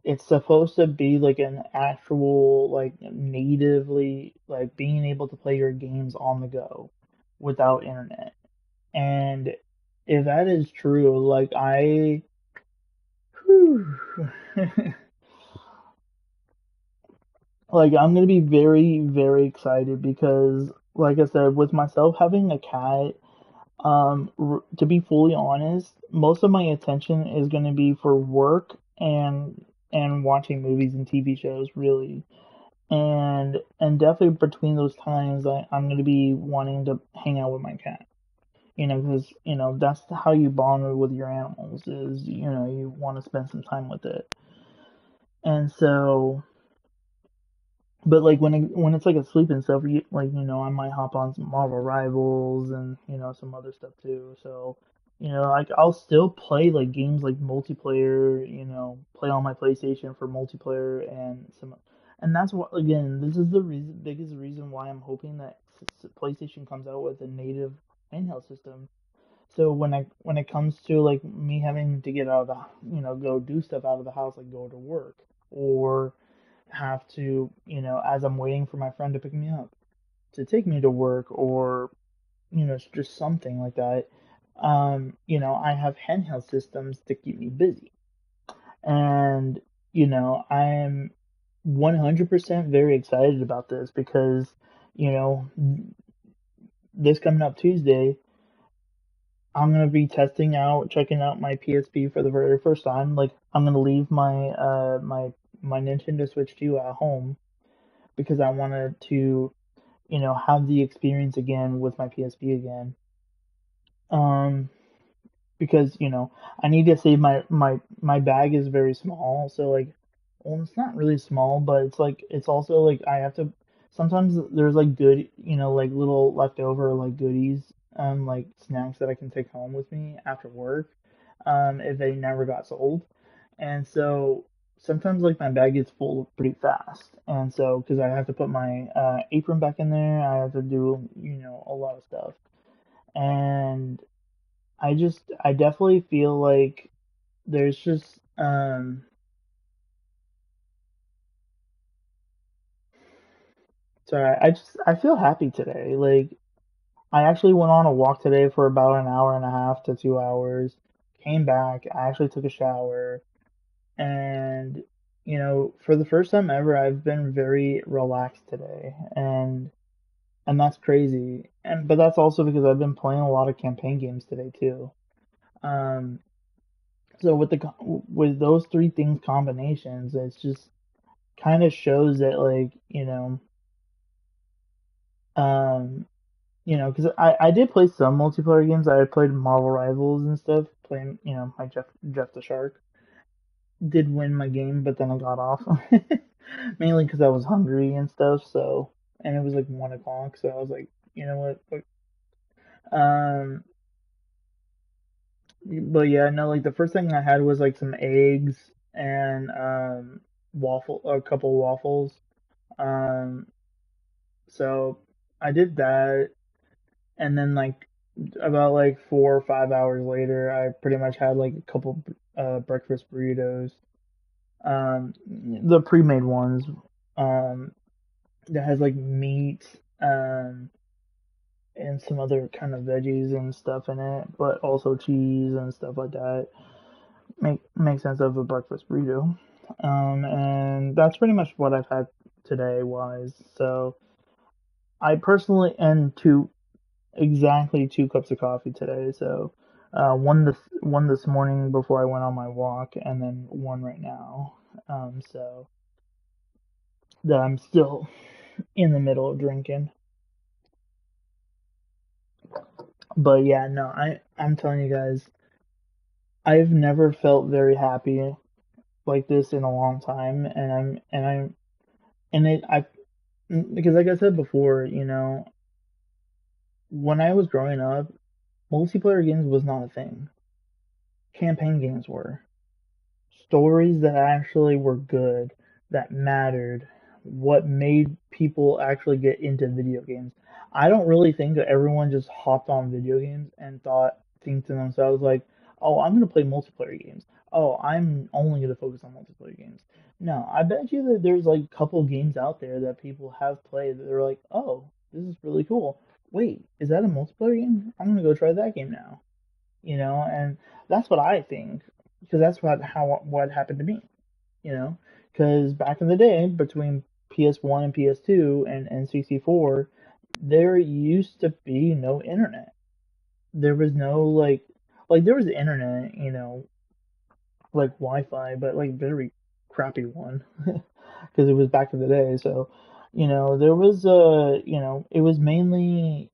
it's supposed to be like an actual like natively like being able to play your games on the go without internet. And if that is true, like whew, like I'm gonna be very, very excited because like I said, with myself having a cat, to be fully honest, most of my attention is gonna be for work and watching movies and TV shows really. And definitely between those times I'm going to be wanting to hang out with my cat, because that's how you bond with your animals is you want to spend some time with it. And so but like when it's like asleep and stuff, I might hop on some Marvel Rivals and some other stuff too. So like I'll still play like games like multiplayer, play on my PlayStation for multiplayer and that's what again this is the biggest reason why I'm hoping that PlayStation comes out with a native handheld system. So when it comes to like me having to get out of the go do stuff out of the house like go to work or have to, as I'm waiting for my friend to pick me up, to take me to work, or, just something like that, I have handheld systems to keep me busy. And, I am 100% very excited about this because, you know, this coming up Tuesday, I'm gonna be checking out my PSP for the very first time. Like, I'm gonna leave my Nintendo Switch 2 at home because I wanted to, have the experience again with my PSP again. Um, because I need to save my bag is very small, so like, well, it's not really small, but it's also like I have to sometimes there's like good, like little leftover like goodies, like snacks that I can take home with me after work, if they never got sold. And so sometimes like my bag gets full pretty fast, and so because I have to put my apron back in there, I have to do a lot of stuff. And I definitely feel like there's just sorry, I feel happy today. Like, I actually went on a walk today for about an hour and a half to 2 hours, came back, I actually took a shower, and for the first time ever, I've been very relaxed today, and that's crazy. And but that's also because I've been playing a lot of campaign games today too. Um, so with those three things combinations, it's just kind of shows that, like, um, because I did play some multiplayer games. I played Marvel Rivals and stuff, playing, my Jeff the Shark. Did win my game, but then I got off. Mainly because I was hungry and stuff, so, and it was like 1 o'clock, so I was like, you know what, fuck. Um, but yeah, no, like the first thing I had was like some eggs and a couple waffles. Um, so I did that, and then like about like 4 or 5 hours later, I pretty much had like a couple breakfast burritos, the pre-made ones, um, that has like meat, and some other kind of veggies and stuff in it, but also cheese and stuff like that. Make sense of a breakfast burrito. And that's pretty much what I've had today wise. So I personally, and exactly 2 cups of coffee today. So one this morning before I went on my walk, and then one right now. So that I'm still in the middle of drinking. But yeah, no, I'm telling you guys, I've never felt very happy like this in a long time, and it I because like I said before, when I was growing up, multiplayer games was not a thing. Campaign games were. Stories that actually were good, that mattered, what made people actually get into video games. I don't really think that everyone just hopped on video games and think to themselves like, "Oh, I'm gonna play multiplayer games. Oh, I'm only gonna focus on multiplayer games." No, I bet you that there's like a couple games out there that people have played that they're like, "Oh, this is really cool. Wait, is that a multiplayer game? I'm gonna go try that game now." And that's what I think, because that's what happened to me, you know, because back in the day, between PS1 and PS2 and N64, there used to be no internet. There was no like there was internet, like Wi-Fi, but like very crappy one, because it was back in the day. So, there was it was mainly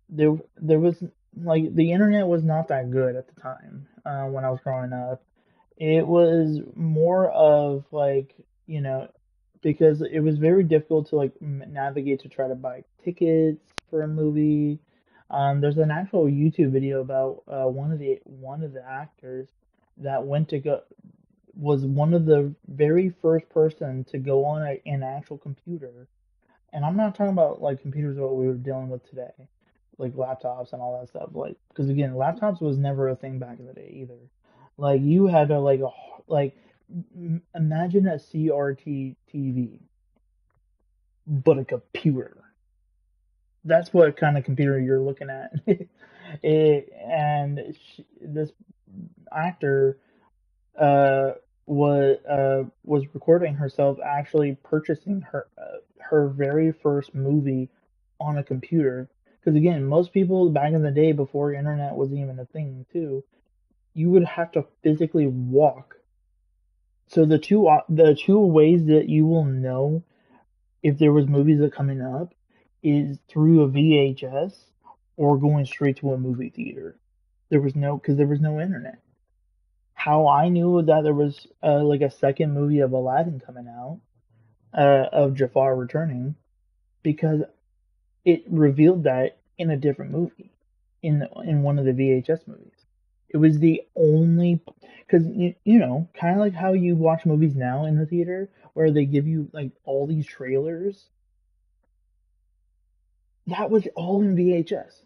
there was like the internet was not that good at the time, when I was growing up. It was more of like, because it was very difficult to like navigate to try to buy tickets for a movie. There's an actual YouTube video about one of the actors that went to go was one of the very first person to go on an actual computer, and I'm not talking about like computers what we were dealing with today, like laptops and all that stuff. Like, because again, laptops was never a thing back in the day either. Like, you had to like imagine a CRT TV, but a computer. That's what kind of computer you're looking at. This actor uh, was recording herself actually purchasing her very first movie on a computer. Because again, most people back in the day, before internet was even a thing, too, you would have to physically walk. So the two ways that you will know if there was movies that coming up is through a VHS or going straight to a movie theater. Because there was no internet. How I knew that there was like a second movie of Aladdin coming out, of Jafar returning, because it revealed that in a different movie, in one of the VHS movies. It was the only, because kind of like how you watch movies now in the theater, where they give you like all these trailers. That was all in VHS.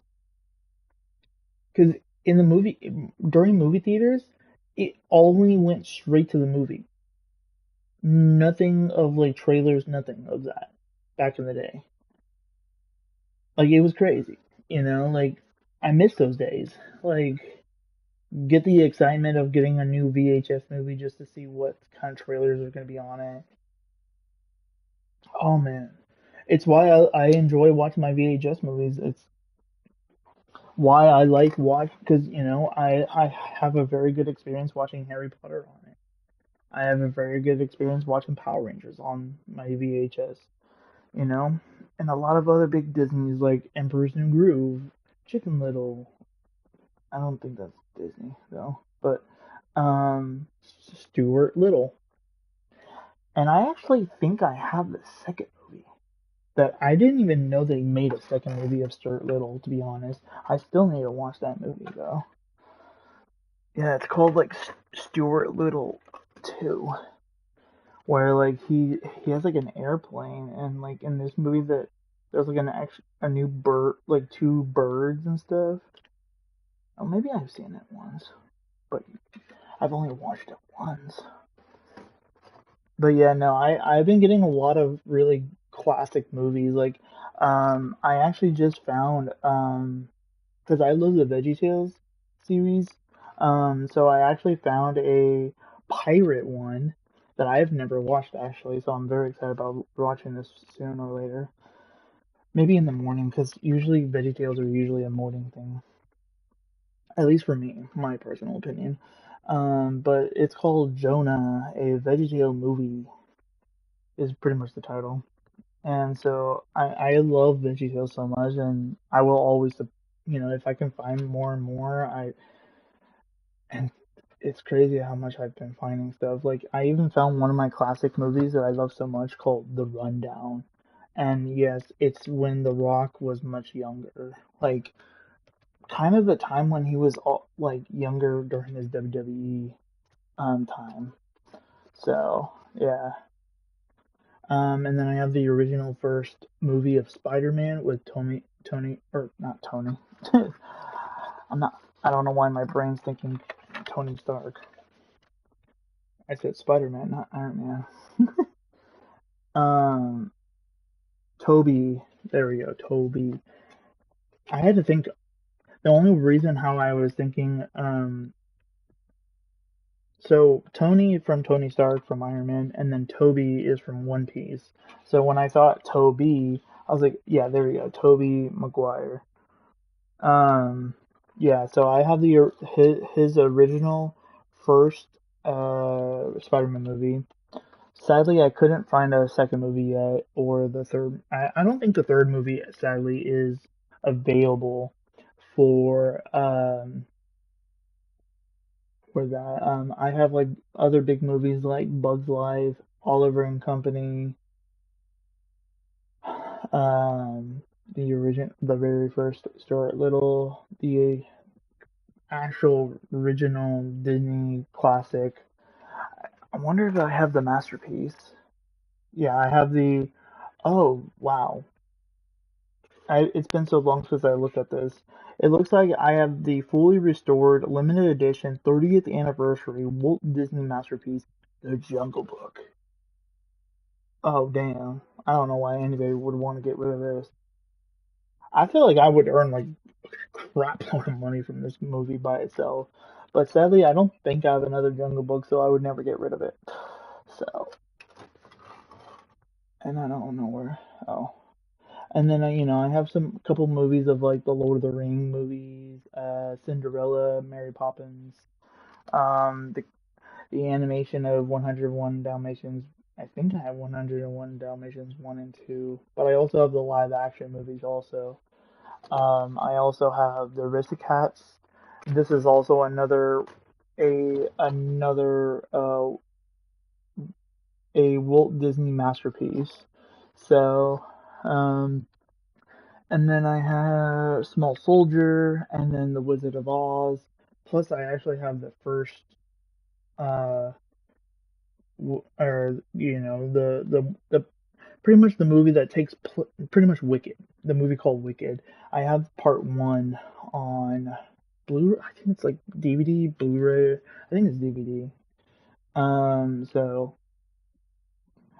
Because in the movie, during movie theaters, it only went straight to the movie. Nothing of like trailers, nothing of that back in the day. Like it was crazy, like I miss those days. Like get the excitement of getting a new VHS movie just to see what kind of trailers are going to be on it. Oh man. It's why I enjoy watching my VHS movies. It's why I like watch because I have a very good experience watching Harry Potter on it. I have a very good experience watching Power Rangers on my VHS, you know, and a lot of other big Disney's like Emperor's New Groove, Chicken Little. I don't think that's Disney though, but Stuart Little, and I actually think I have the second movie. That I didn't even know they made a second movie of Stuart Little. To be honest, I still need to watch that movie though. Yeah, it's called like Stuart Little 2, where like he has like an airplane, and like in this movie that there's like a new bird, like two birds and stuff. Oh, maybe I've seen it once, but I've only watched it once. But yeah, no, I've been getting a lot of really classic movies. Like, I actually just found because I love the VeggieTales series. So I actually found a pirate one that I've never watched actually. So I'm very excited about watching this sooner or later. Maybe in the morning, because usually VeggieTales are usually a morning thing. At least for me, my personal opinion. But it's called Jonah, a VeggieTale movie, is pretty much the title. And so I love VeggieTales so much, and I will always, if I can find more and more, and it's crazy how much I've been finding stuff. Like I even found one of my classic movies that I love so much called The Rundown. And yes, it's when The Rock was much younger. Like kind of the time when he was like younger during his WWE time. So, yeah. And then I have the original first movie of Spider-Man with Tony, or not Tony. I don't know why my brain's thinking Tony Stark. I said Spider-Man, not Iron Man. um, Toby, there we go, Toby. I had to think, the only reason how I was thinking, so Tony from Tony Stark from Iron Man, and then Toby is from One Piece. So when I thought Toby, I was like, yeah, there we go, Toby Maguire. Yeah, so I have his original first Spider-Man movie. Sadly, I couldn't find a second movie yet, or the third. I don't think the third movie, sadly, is available for that. I have like other big movies like Bugs Life, Oliver and Company, the very first Stuart Little, the actual original Disney classic. I wonder if I have the masterpiece. Yeah, I have the. Oh wow! It's been so long since I looked at this. It looks like I have the fully restored limited edition 30th anniversary Walt Disney masterpiece The Jungle Book. Oh damn! I don't know why anybody would want to get rid of this. I feel like I would earn like a crap load of money from this movie by itself, but sadly, I don't think I have another Jungle Book, so I would never get rid of it. So, and I don't know where. Oh, and then I have some couple movies of like the Lord of the Ring movies, Cinderella, Mary Poppins, the animation of 101 Dalmatians. I think I have 101 Dalmatians 1 and 2, but I also have the live action movies also. I also have the Aristocats. This is also another a Walt Disney masterpiece. So, um, and then I have Small Soldier, and then The Wizard of Oz. Plus, I actually have the first, uh, or the pretty much the movie that pretty much Wicked, the movie called Wicked. I have part one on Blu. I think it's like DVD, Blu-ray. I think it's DVD. So,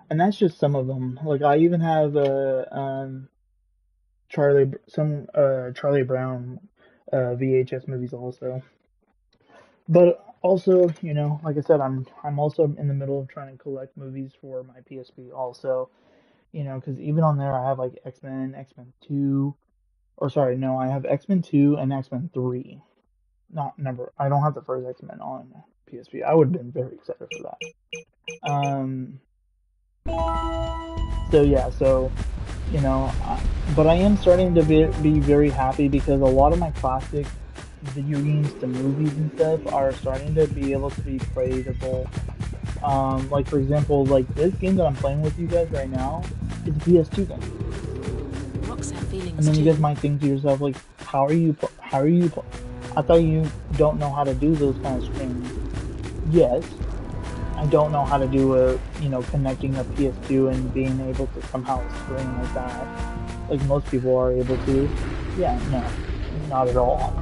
and that's just some of them. Like I even have Charlie Brown VHS movies also. But also, like I said, I'm also in the middle of trying to collect movies for my PSP also. Because even on there, I have like X-Men, X-Men 2, or sorry, no, I have X-Men 2 and X-Men 3. I don't have the first X-Men on PSP. I would have been very excited for that. So yeah, but I am starting to be very happy because a lot of my classic video games, the movies and stuff, are starting to be able to be playable. Like for example, like this game that I'm playing with you guys right now is a PS2 game. Rocks have feelings And then you too. guys might think to yourself, like, I thought you don't know how to do those kind of streams. Yes, I don't know how to do connecting a PS2 and being able to somehow stream like that, like most people are able to. Yeah, no, not at all.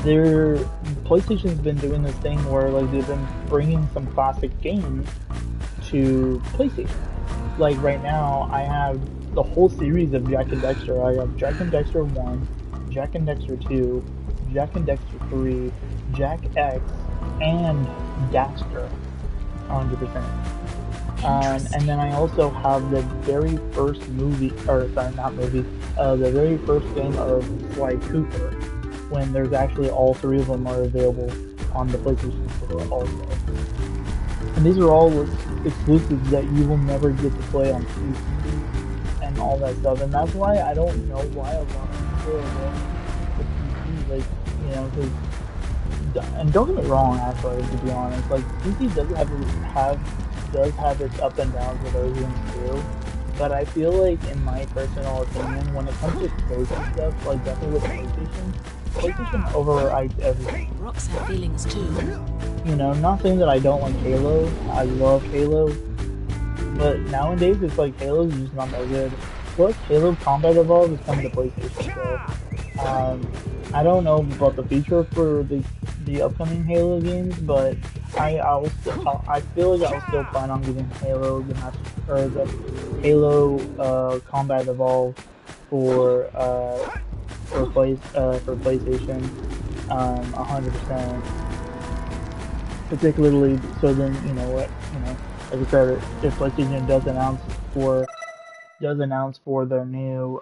their PlayStation's been doing this thing where like they've been bringing some classic games to PlayStation. Like right now, I have the whole series of Jak and Dexter. I have Jak and Dexter 1, Jak and Dexter 2, Jak and Dexter 3, Jak X, and Daxter, 100%. And then I also have the very first movie, or sorry, not movie, the very first game of Sly Cooper, when there's actually all three of them are available on the PlayStation Store also. And these are all exclusives that you will never get to play on PC and all that stuff. And that's why I don't know why a lot of people are going to PC, like, because, and don't get me wrong, actually, to be honest, like, PC does have its up and downs with those games too. But I feel like, in my personal opinion, when it comes to exclusive stuff, like definitely with PlayStation overrides everything. Rocks have feelings too. Not saying that I don't like Halo. I love Halo. But nowadays, it's like Halo's just not that good. Plus, Halo Combat Evolved is coming to PlayStation, so I don't know about the future for the upcoming Halo games, but I feel like I'll still plan on getting Halo the Halo Combat Evolved for PlayStation, 100%. Particularly, so then like I said, if PlayStation does announce for their new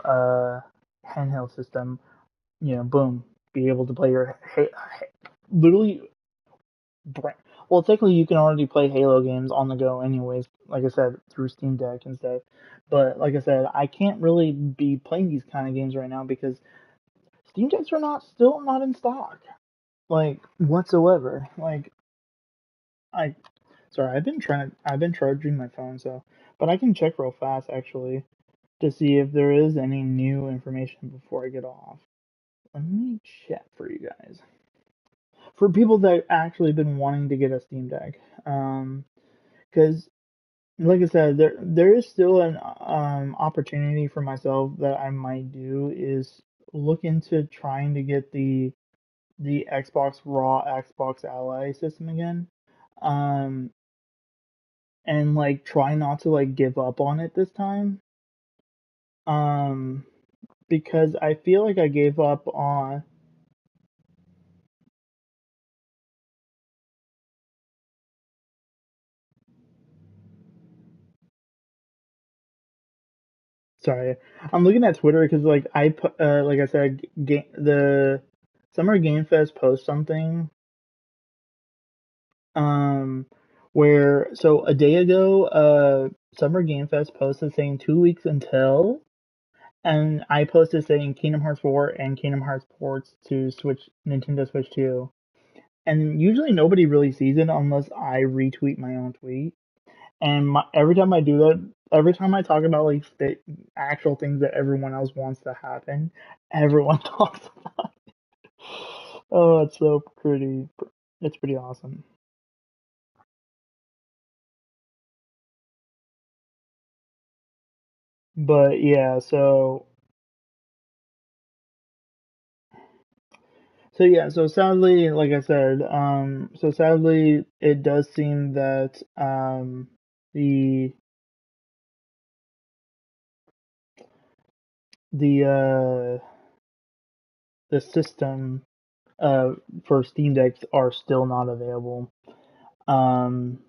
handheld system, boom, be able to play your literally. Well, technically, you can already play Halo games on the go, anyways. Like I said, through Steam Deck and stuff. But like I said, I can't really be playing these kind of games right now because Steam Decks are still not in stock, like whatsoever. Like I, sorry, I've been charging my phone, but I can check real fast actually to see if there is any new information before I get off. Let me check for you guys. For people that actually been wanting to get a Steam Deck, because like I said, there is still an opportunity for myself that I might do is look into trying to get the Xbox Raw Xbox Ally system again. Um, and like try not to like give up on it this time. Um, because I feel like I gave up on. Sorry, I'm looking at Twitter because like like I said, the Summer Game Fest post something um where so a day ago Summer Game Fest posted saying 2 weeks until, and I posted saying Kingdom Hearts 4 and Kingdom Hearts ports to Switch Nintendo Switch 2. And usually nobody really sees it unless I retweet my own tweet. And every time I do that, every time I talk about like the actual things that everyone else wants to happen, everyone talks about it. Oh, it's so pretty. It's pretty awesome. But yeah, so sadly, like I said, so sadly, it does seem that the the uh the system for Steam Decks are still not available. Um,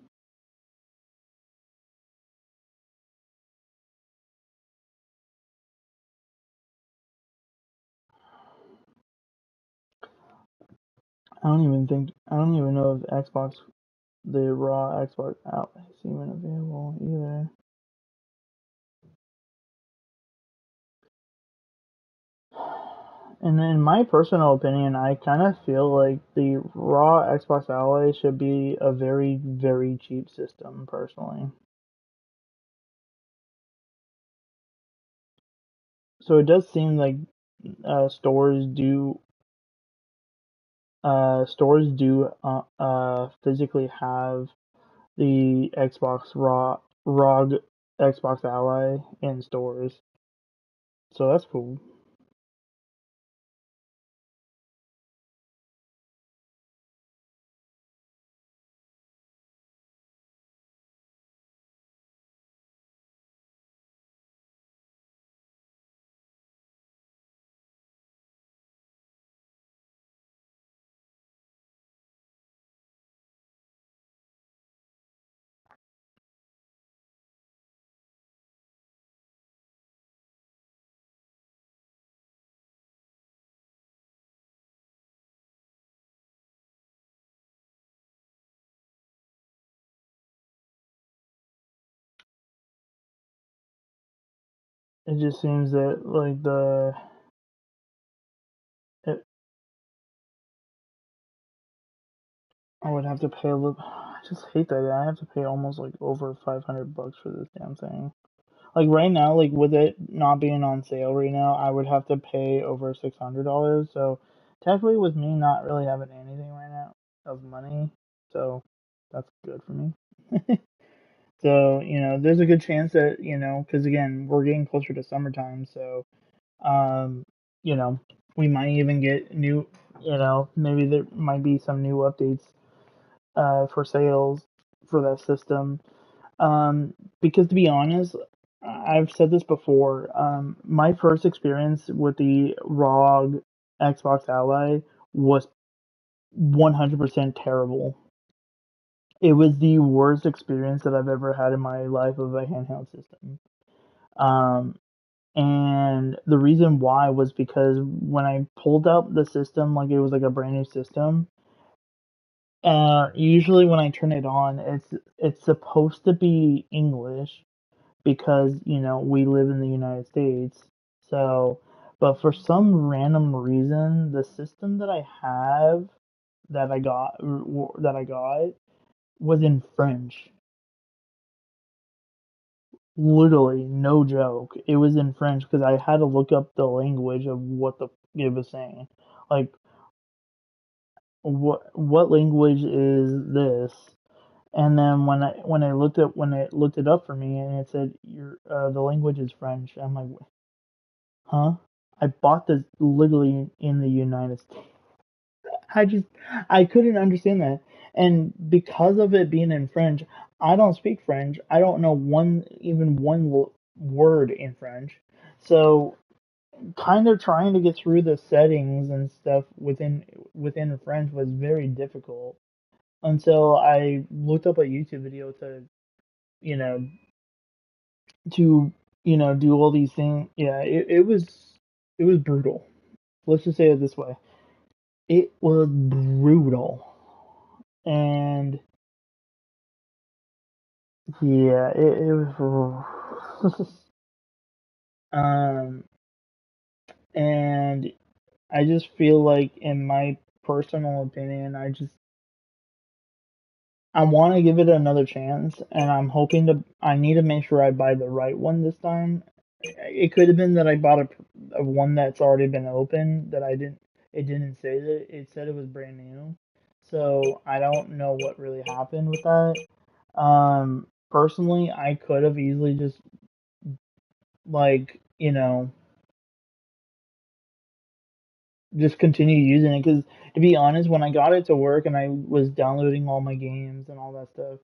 I don't even know if the raw Xbox out is even available either. And in my personal opinion, I kind of feel like the raw Xbox Ally should be a very, very cheap system, personally. So it does seem like uh, stores do stores do physically have the ROG Xbox Ally in stores. So that's cool. It just seems that like it, I would have to pay a little. I just hate that I have to pay almost like over $500 for this damn thing. Like right now, like with it not being on sale right now, I would have to pay over $600. So technically, with me not really having anything right now of money, so that's good for me. So there's a good chance that because again, we're getting closer to summertime, so um, you know, we might even get new. Maybe there might be some new updates for sales for that system. Because to be honest, I've said this before. My first experience with the ROG Xbox Ally was 100% terrible. It was the worst experience that I've ever had in my life of a handheld system. Um, and the reason why was because when I pulled up the system, like it was like a brand new system, usually when I turn it on, it's supposed to be English because we live in the United States. So, but for some random reason, the system that I have that I got was in French. Literally, no joke. It was in French because I had to look up the language of what it was saying. Like, what language is this? And then when it looked it up for me and it said the language is French. I'm like, huh? I bought this literally in the United States. I just I couldn't understand that. And because of it being in French, I don't speak French. I don't know even one word in French. So kind of trying to get through the settings and stuff within French was very difficult until I looked up a YouTube video to, you know, to, do all these things. Yeah, it was brutal. Let's just say it this way. It was brutal. And yeah, it was um and I just feel like in my personal opinion, I want to give it another chance, and I need to make sure I buy the right one this time. It could have been that I bought a one that's already been open that it didn't say that, it said it was brand new. So I don't know what really happened with that. Personally, I could have easily just, like, just continue using it, because to be honest, when I got it to work and I was downloading all my games and all that stuff,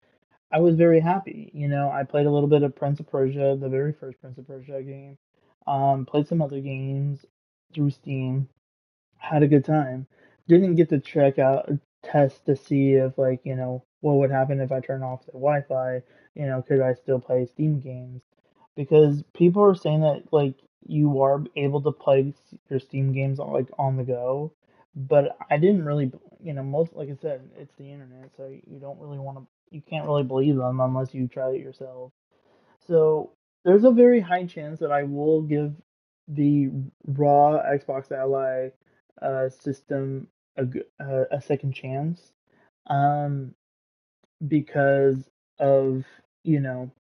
I was very happy. I played a little bit of Prince of Persia, the very first Prince of Persia game. Played some other games through Steam. Had a good time. Didn't get to check out test to see if, like, what would happen if I turn off the Wi-Fi. Could I still play Steam games? Because people are saying that, like, you are able to play your Steam games on, like, on the go. But I didn't really, most, like I said, it's the internet, so you can't really believe them unless you try it yourself. So there's a very high chance that I will give the raw Xbox Ally system a second chance, um, because of, you know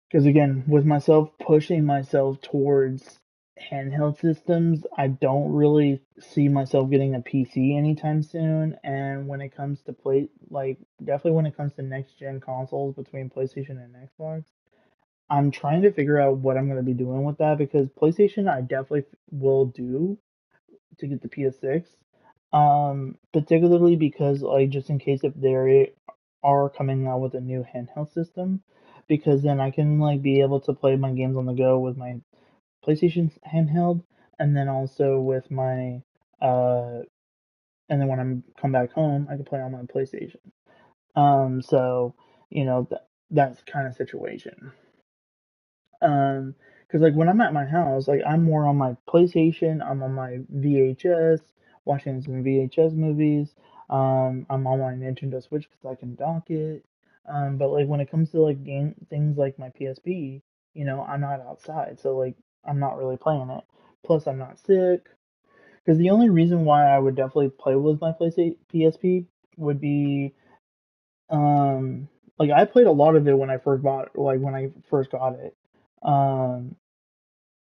because again, with myself pushing myself towards handheld systems, I don't really see myself getting a PC anytime soon. And when it comes to definitely when it comes to next gen consoles between PlayStation and Xbox, I'm trying to figure out what I'm going to be doing with that, because PlayStation I definitely will do to get the PS6. Particularly because, like, just in case if they are coming out with a new handheld system, because then I can, like, be able to play my games on the go with my PlayStation handheld, and then also with my uh, and then when I'm come back home, I can play on my PlayStation. So that's kind of situation. Because, like, when I'm at my house, like, I'm more on my PlayStation, I'm on my VHS, watching some VHS movies. I'm on my Nintendo Switch because I can dock it. But, like, when it comes to, like, game things like my PSP, I'm not outside, so, like, I'm not really playing it. Plus, I'm not sick. Because the only reason why I would definitely play with my PlayStation PSP would be, um, like, I played a lot of it when I first got it. Um,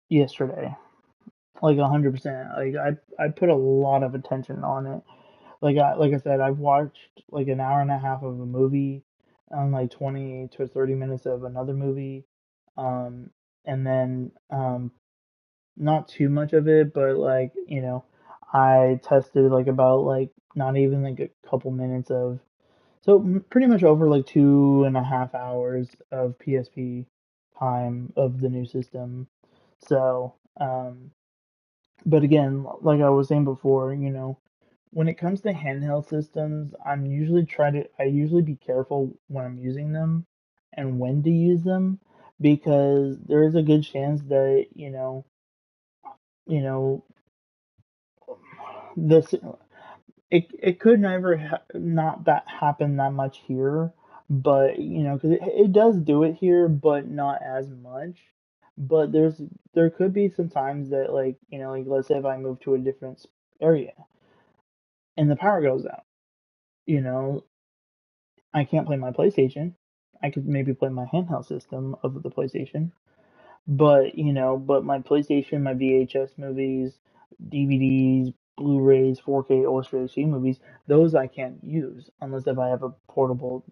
Yesterday, like 100%. Like, I put a lot of attention on it. Like I said, I've watched like an hour and a half of a movie, and like 20 to 30 minutes of another movie, um, and then not too much of it, but, like, I tested like about, like, not even like a couple minutes of, so pretty much over like 2.5 hours of PSP time of the new system. So, but again, like I was saying before, when it comes to handheld systems, I usually be careful when I'm using them and when to use them, because there is a good chance that, you know, this it could never not that happen that much here, but, because it does do it here, but not as much. But there could be some times that, like, like, let's say if I move to a different area and the power goes out, you know, I can't play my PlayStation. I could maybe play my handheld system of the PlayStation, but my PlayStation, my VHS movies, DVDs, Blu-rays, 4K Ultra HD movies, those I can't use unless if I have a portable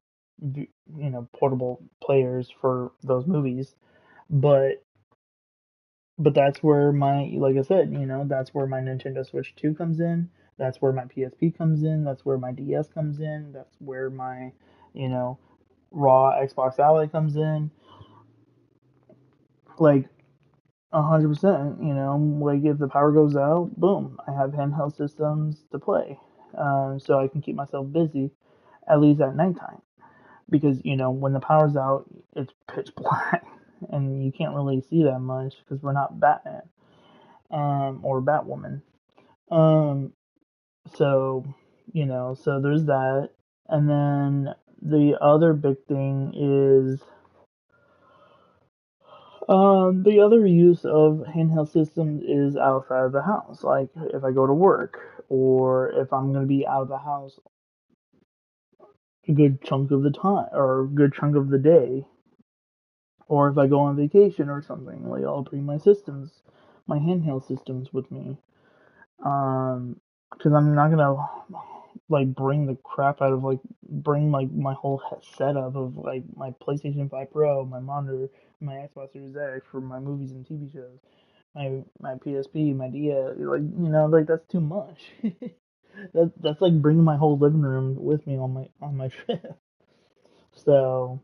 players for those movies. But that's where like I said, that's where my Nintendo Switch 2 comes in. That's where my PSP comes in. That's where my DS comes in. That's where my, you know, raw Xbox Ally comes in. Like 100%. You know, like if the power goes out, boom, I have handheld systems to play, so I can keep myself busy, at least at nighttime. Because when the power's out, it's pitch black, and you can't really see that much because we're not Batman, or Batwoman. Um, so so there's that, and then the other big thing is the other use of handheld systems is outside of the house. Like if I go to work, or if I'm gonna be out of the house a good chunk of the time, or a good chunk of the day, or if I go on vacation or something, like I'll bring my handheld systems with me. Because I'm not gonna like bring the crap out of bring like my whole setup of like my PlayStation 5 Pro, my monitor, my Xbox Series X for my movies and TV shows, my PSP, my DS, like that's too much. That's like bringing my whole living room with me on my trip. So,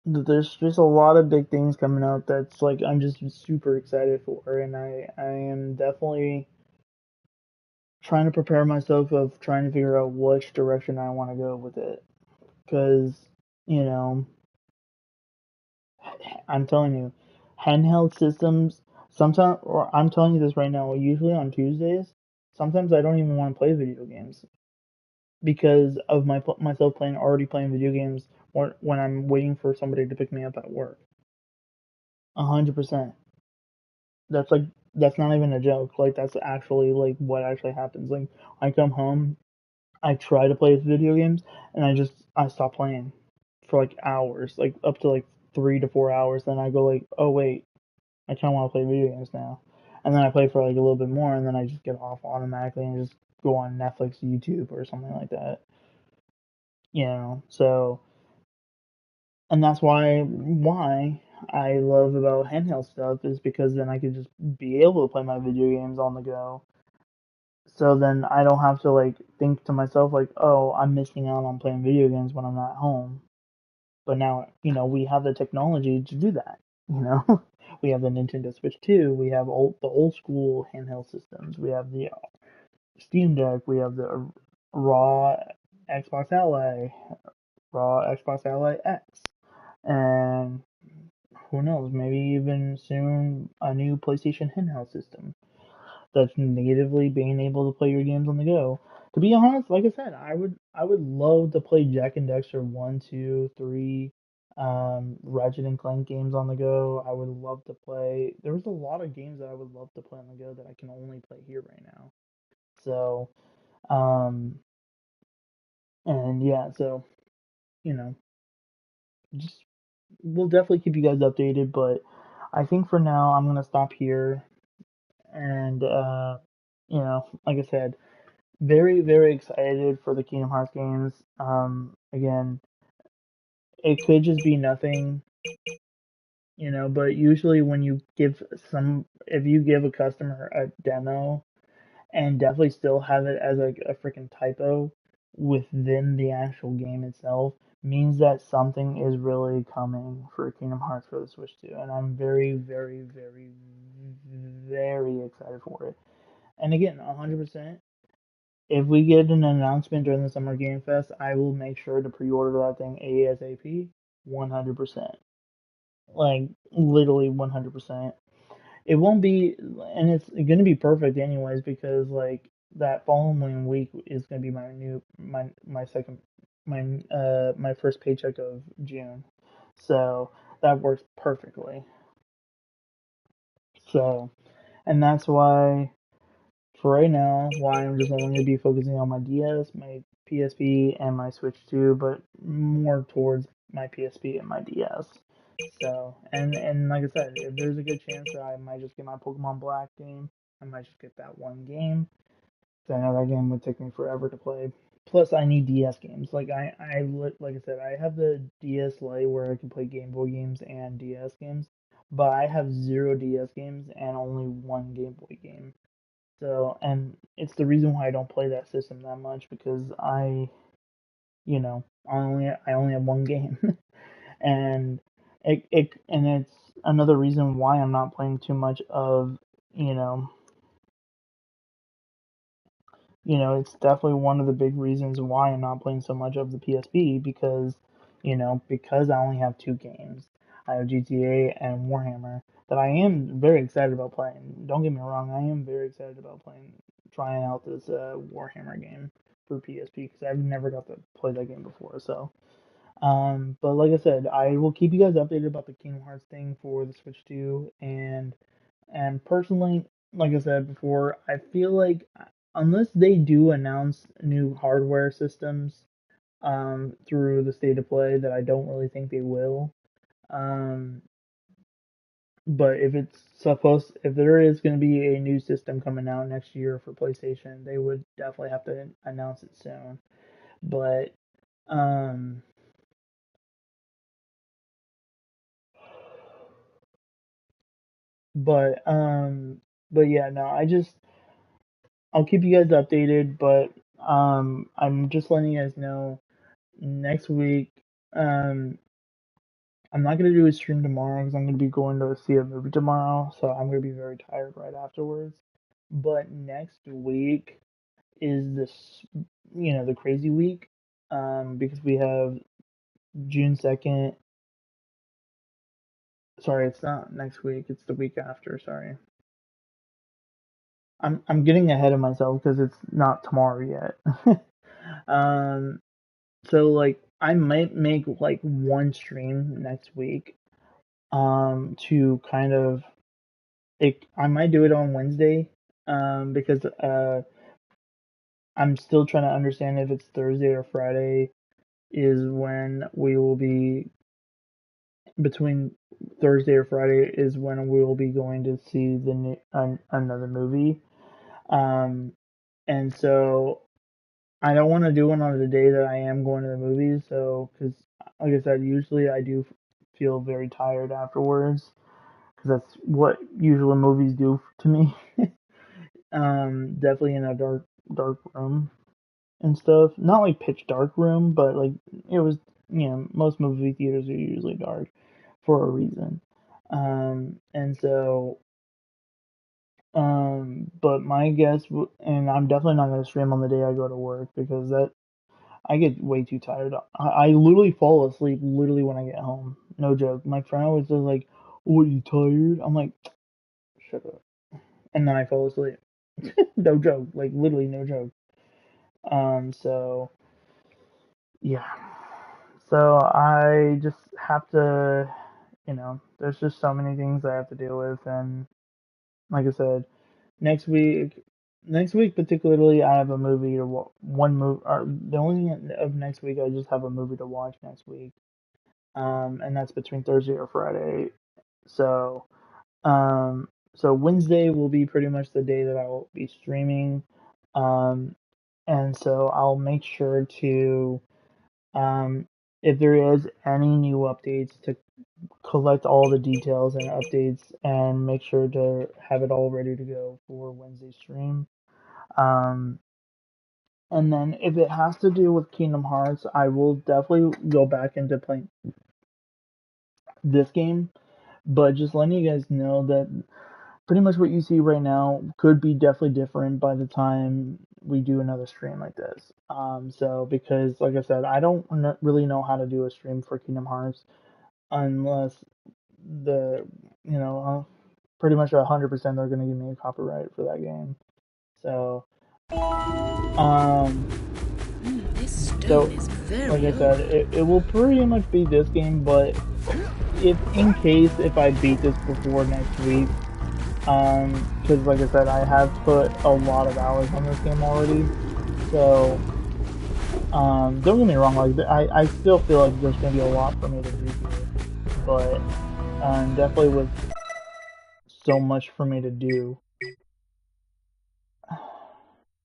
there's just a lot of big things coming out that's like I'm just super excited for, and I am definitely trying to prepare myself of trying to figure out which direction I want to go with it, because you know I'm telling you, handheld systems sometimes, or I'm telling you this right now, usually on Tuesdays, sometimes I don't even want to play video games because of myself already playing video games when I'm waiting for somebody to pick me up at work. 100%. That's like that's not even a joke. Like that's actually like what actually happens. Like I come home, I try to play video games, and I stop playing for like hours, like up to like 3 to 4 hours. Then I go like, oh wait, I kind of want to play video games now, and then I play for like a little bit more, and then I just get off automatically and just go on Netflix, YouTube, or something like that. So and that's why I love about handheld stuff is because then I could just be able to play my video games on the go. So then I don't have to like think to myself like, oh, I'm missing out on playing video games when I'm not home. But now, we have the technology to do that. You know, we have the Nintendo Switch 2, we have the old school handheld systems, we have the Steam Deck, we have the raw Xbox Ally, raw Xbox Ally X, and who knows, maybe even soon a new PlayStation handheld system that's natively being able to play your games on the go. To be honest, like I said, I would love to play Jack and Dexter 1, 2, 3, Ratchet and Clank games on the go. I would love to play. There was a lot of games that I would love to play on the go that I can only play here right now. So, um, and yeah, so you know, just we'll definitely keep you guys updated. But I think for now, I'm gonna stop here, and like I said, very, very excited for the Kingdom Hearts games. Again, it could just be nothing, but usually when if you give a customer a demo and definitely still have it as a freaking typo within the actual game itself, means that something is really coming for Kingdom Hearts for the Switch 2, and I'm very, very, very, very excited for it. And again, 100%. If we get an announcement during the Summer Game Fest, I will make sure to pre-order that thing ASAP, 100%. Like literally 100%. It won't be, and it's gonna be perfect anyways because like that following week is gonna be my second my first paycheck of June, so that works perfectly. So, and that's why for right now, why I'm just only going to be focusing on my DS, my PSP, and my Switch 2, but more towards my PSP and my DS. So, and like I said, if there's a good chance that I might just get my Pokemon Black game, I might just get that one game. 'Cause I know that game would take me forever to play. plus I need DS games. Like like I said, I have the DS Lite where I can play Game Boy games and DS games, but I have zero DS games and only one Game Boy game. So, and it's the reason why I don't play that system that much because I only have one game, and it's another reason why I'm not playing too much of you know it's definitely one of the big reasons why I'm not playing so much of the PSP because I only have two games. I have GTA and Warhammer that I am very excited about playing. Don't get me wrong, I am very excited about trying out this Warhammer game for PSP because I've never got to play that game before. So, but like I said, I will keep you guys updated about the Kingdom Hearts thing for the Switch 2, and personally, like I said before, I feel like unless they do announce new hardware systems through the state of play, that I don't really think they will. Um, but if there is going to be a new system coming out next year for PlayStation, they would definitely have to announce it soon. But um, but um, but yeah, no, I'll keep you guys updated. But I'm just letting you guys know next week. Um, I'm not gonna do a stream tomorrow because I'm gonna be going to see a movie tomorrow, so I'm gonna be very tired right afterwards. But next week is the crazy week, because we have June 2nd. Sorry, it's not next week. It's the week after. Sorry, I'm getting ahead of myself because it's not tomorrow yet. um, so like I might make like one stream next week, to kind of I might do it on Wednesday, because I'm still trying to understand if it's Thursday or Friday is when we will be between Thursday or Friday is when we will be going to see another movie. Um, and so I don't want to do it on the day that I am going to the movies. So, because like I said, usually I do feel very tired afterwards because that's what usually movies do to me. Definitely in a dark room and stuff. Not like pitch dark room, but like it was. Most movie theaters are usually dark for a reason. And so, but my guess, and I'm definitely not gonna stream on the day I go to work because that I get way too tired. I literally fall asleep literally when I get home. No joke. My friend was just like, "Oh, are you tired?" I'm like, "Shut up," and then I fall asleep. No joke. Like literally, no joke. So yeah. So I just have to, there's just so many things I have to deal with, and like I said, next week, next week particularly, I have a movie to one movie. Or the only thing of next week, I just have a movie to watch next week, and that's between Thursday or Friday. So, so Wednesday will be pretty much the day that I will be streaming, um, and so I'll make sure to. Um, if there is any new updates, to collect all the details and updates and make sure to have it all ready to go for Wednesday stream. Um, and then if it has to do with Kingdom Hearts, I will definitely go back into playing this game. But just letting you guys know that pretty much what you see right now could be definitely different by the time we do another stream like this. So because like I said, I don't really know how to do a stream for Kingdom Hearts unless the pretty much 100% they're gonna give me a copyright for that game. So um This so stone is like very I said, old. it will pretty much be this game, but if I beat this before next week, because like I said, I have put a lot of hours on this game already. So don't get me wrong, like I still feel like there's gonna be a lot for me to do here, but definitely with so much for me to do.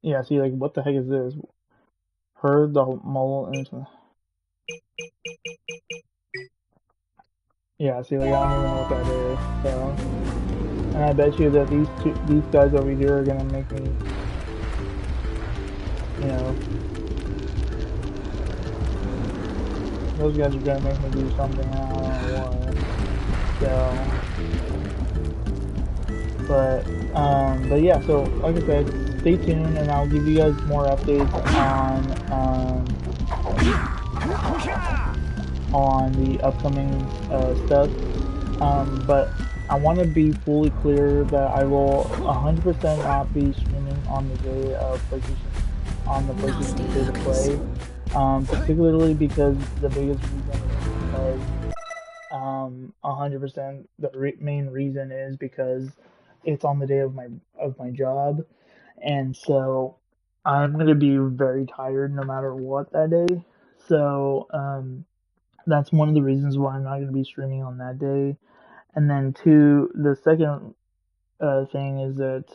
Yeah, see, like, what the heck is this? heard the mole incident. Yeah, see, like, I don't even know what that is, so. And I bet you that these guys over here are gonna make me, you know, those guys are gonna make me do something, I don't know what. So, but yeah, so, like I said, stay tuned, and I'll give you guys more updates on the upcoming stuff. But I want to be fully clear that I will 100% not be streaming on the day of PlayStation, on the PlayStation State of Play. Particularly because the biggest reason is because 100% the main reason is because it's on the day of my job, and so I'm gonna be very tired no matter what that day. So that's one of the reasons why I'm not gonna be streaming on that day. And then two, the second thing is that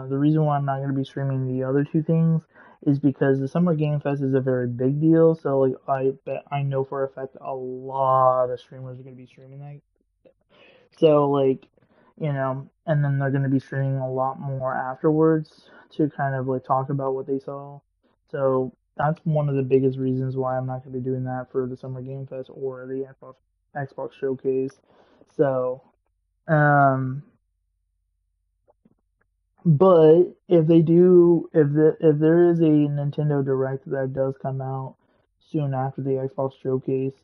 the reason why I'm not going to be streaming the other two things is because the Summer Game Fest is a very big deal. So like I know for a fact a lot of streamers are going to be streaming that. So like, you know, and then they're going to be streaming a lot more afterwards to kind of like talk about what they saw. So that's one of the biggest reasons why I'm not going to be doing that for the Summer Game Fest or the Xbox Showcase. So, um, but if they do, if there is a Nintendo Direct that does come out soon after the Xbox Showcase,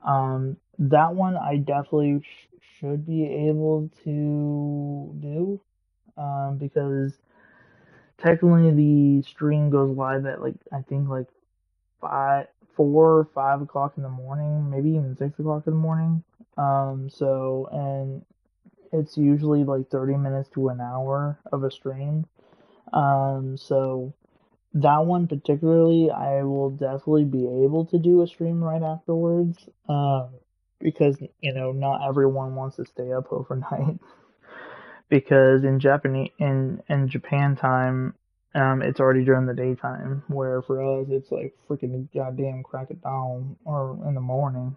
that one I definitely should be able to do, because technically the stream goes live at like I think like 5 or 5 o'clock in the morning, maybe even 6 o'clock in the morning. So and it's usually like 30 minutes to an hour of a stream. So that one particularly, I will definitely be able to do a stream right afterwards. Because you know not everyone wants to stay up overnight. Because in Japanese in Japan time, it's already during the daytime. Where for us, it's like freaking goddamn crack of dawn or in the morning.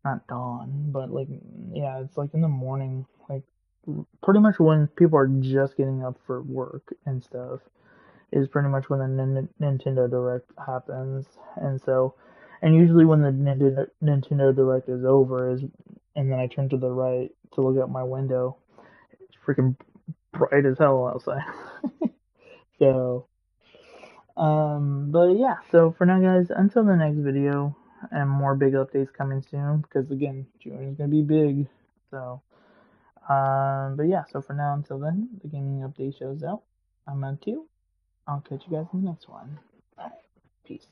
Not dawn, but like yeah, it's like in the morning, like pretty much when people are just getting up for work and stuff is pretty much when the Nintendo Direct happens. And so, and usually when the Nintendo Direct is over is, and then I turn to the right to look out my window, it's freaking bright as hell outside. So, but yeah, so for now guys, until the next video, and more big updates coming soon, because again, June is gonna be big. So, but yeah, so for now, until then, the gaming update shows out. I'm Until. I'll catch you guys in the next one. Alright, peace.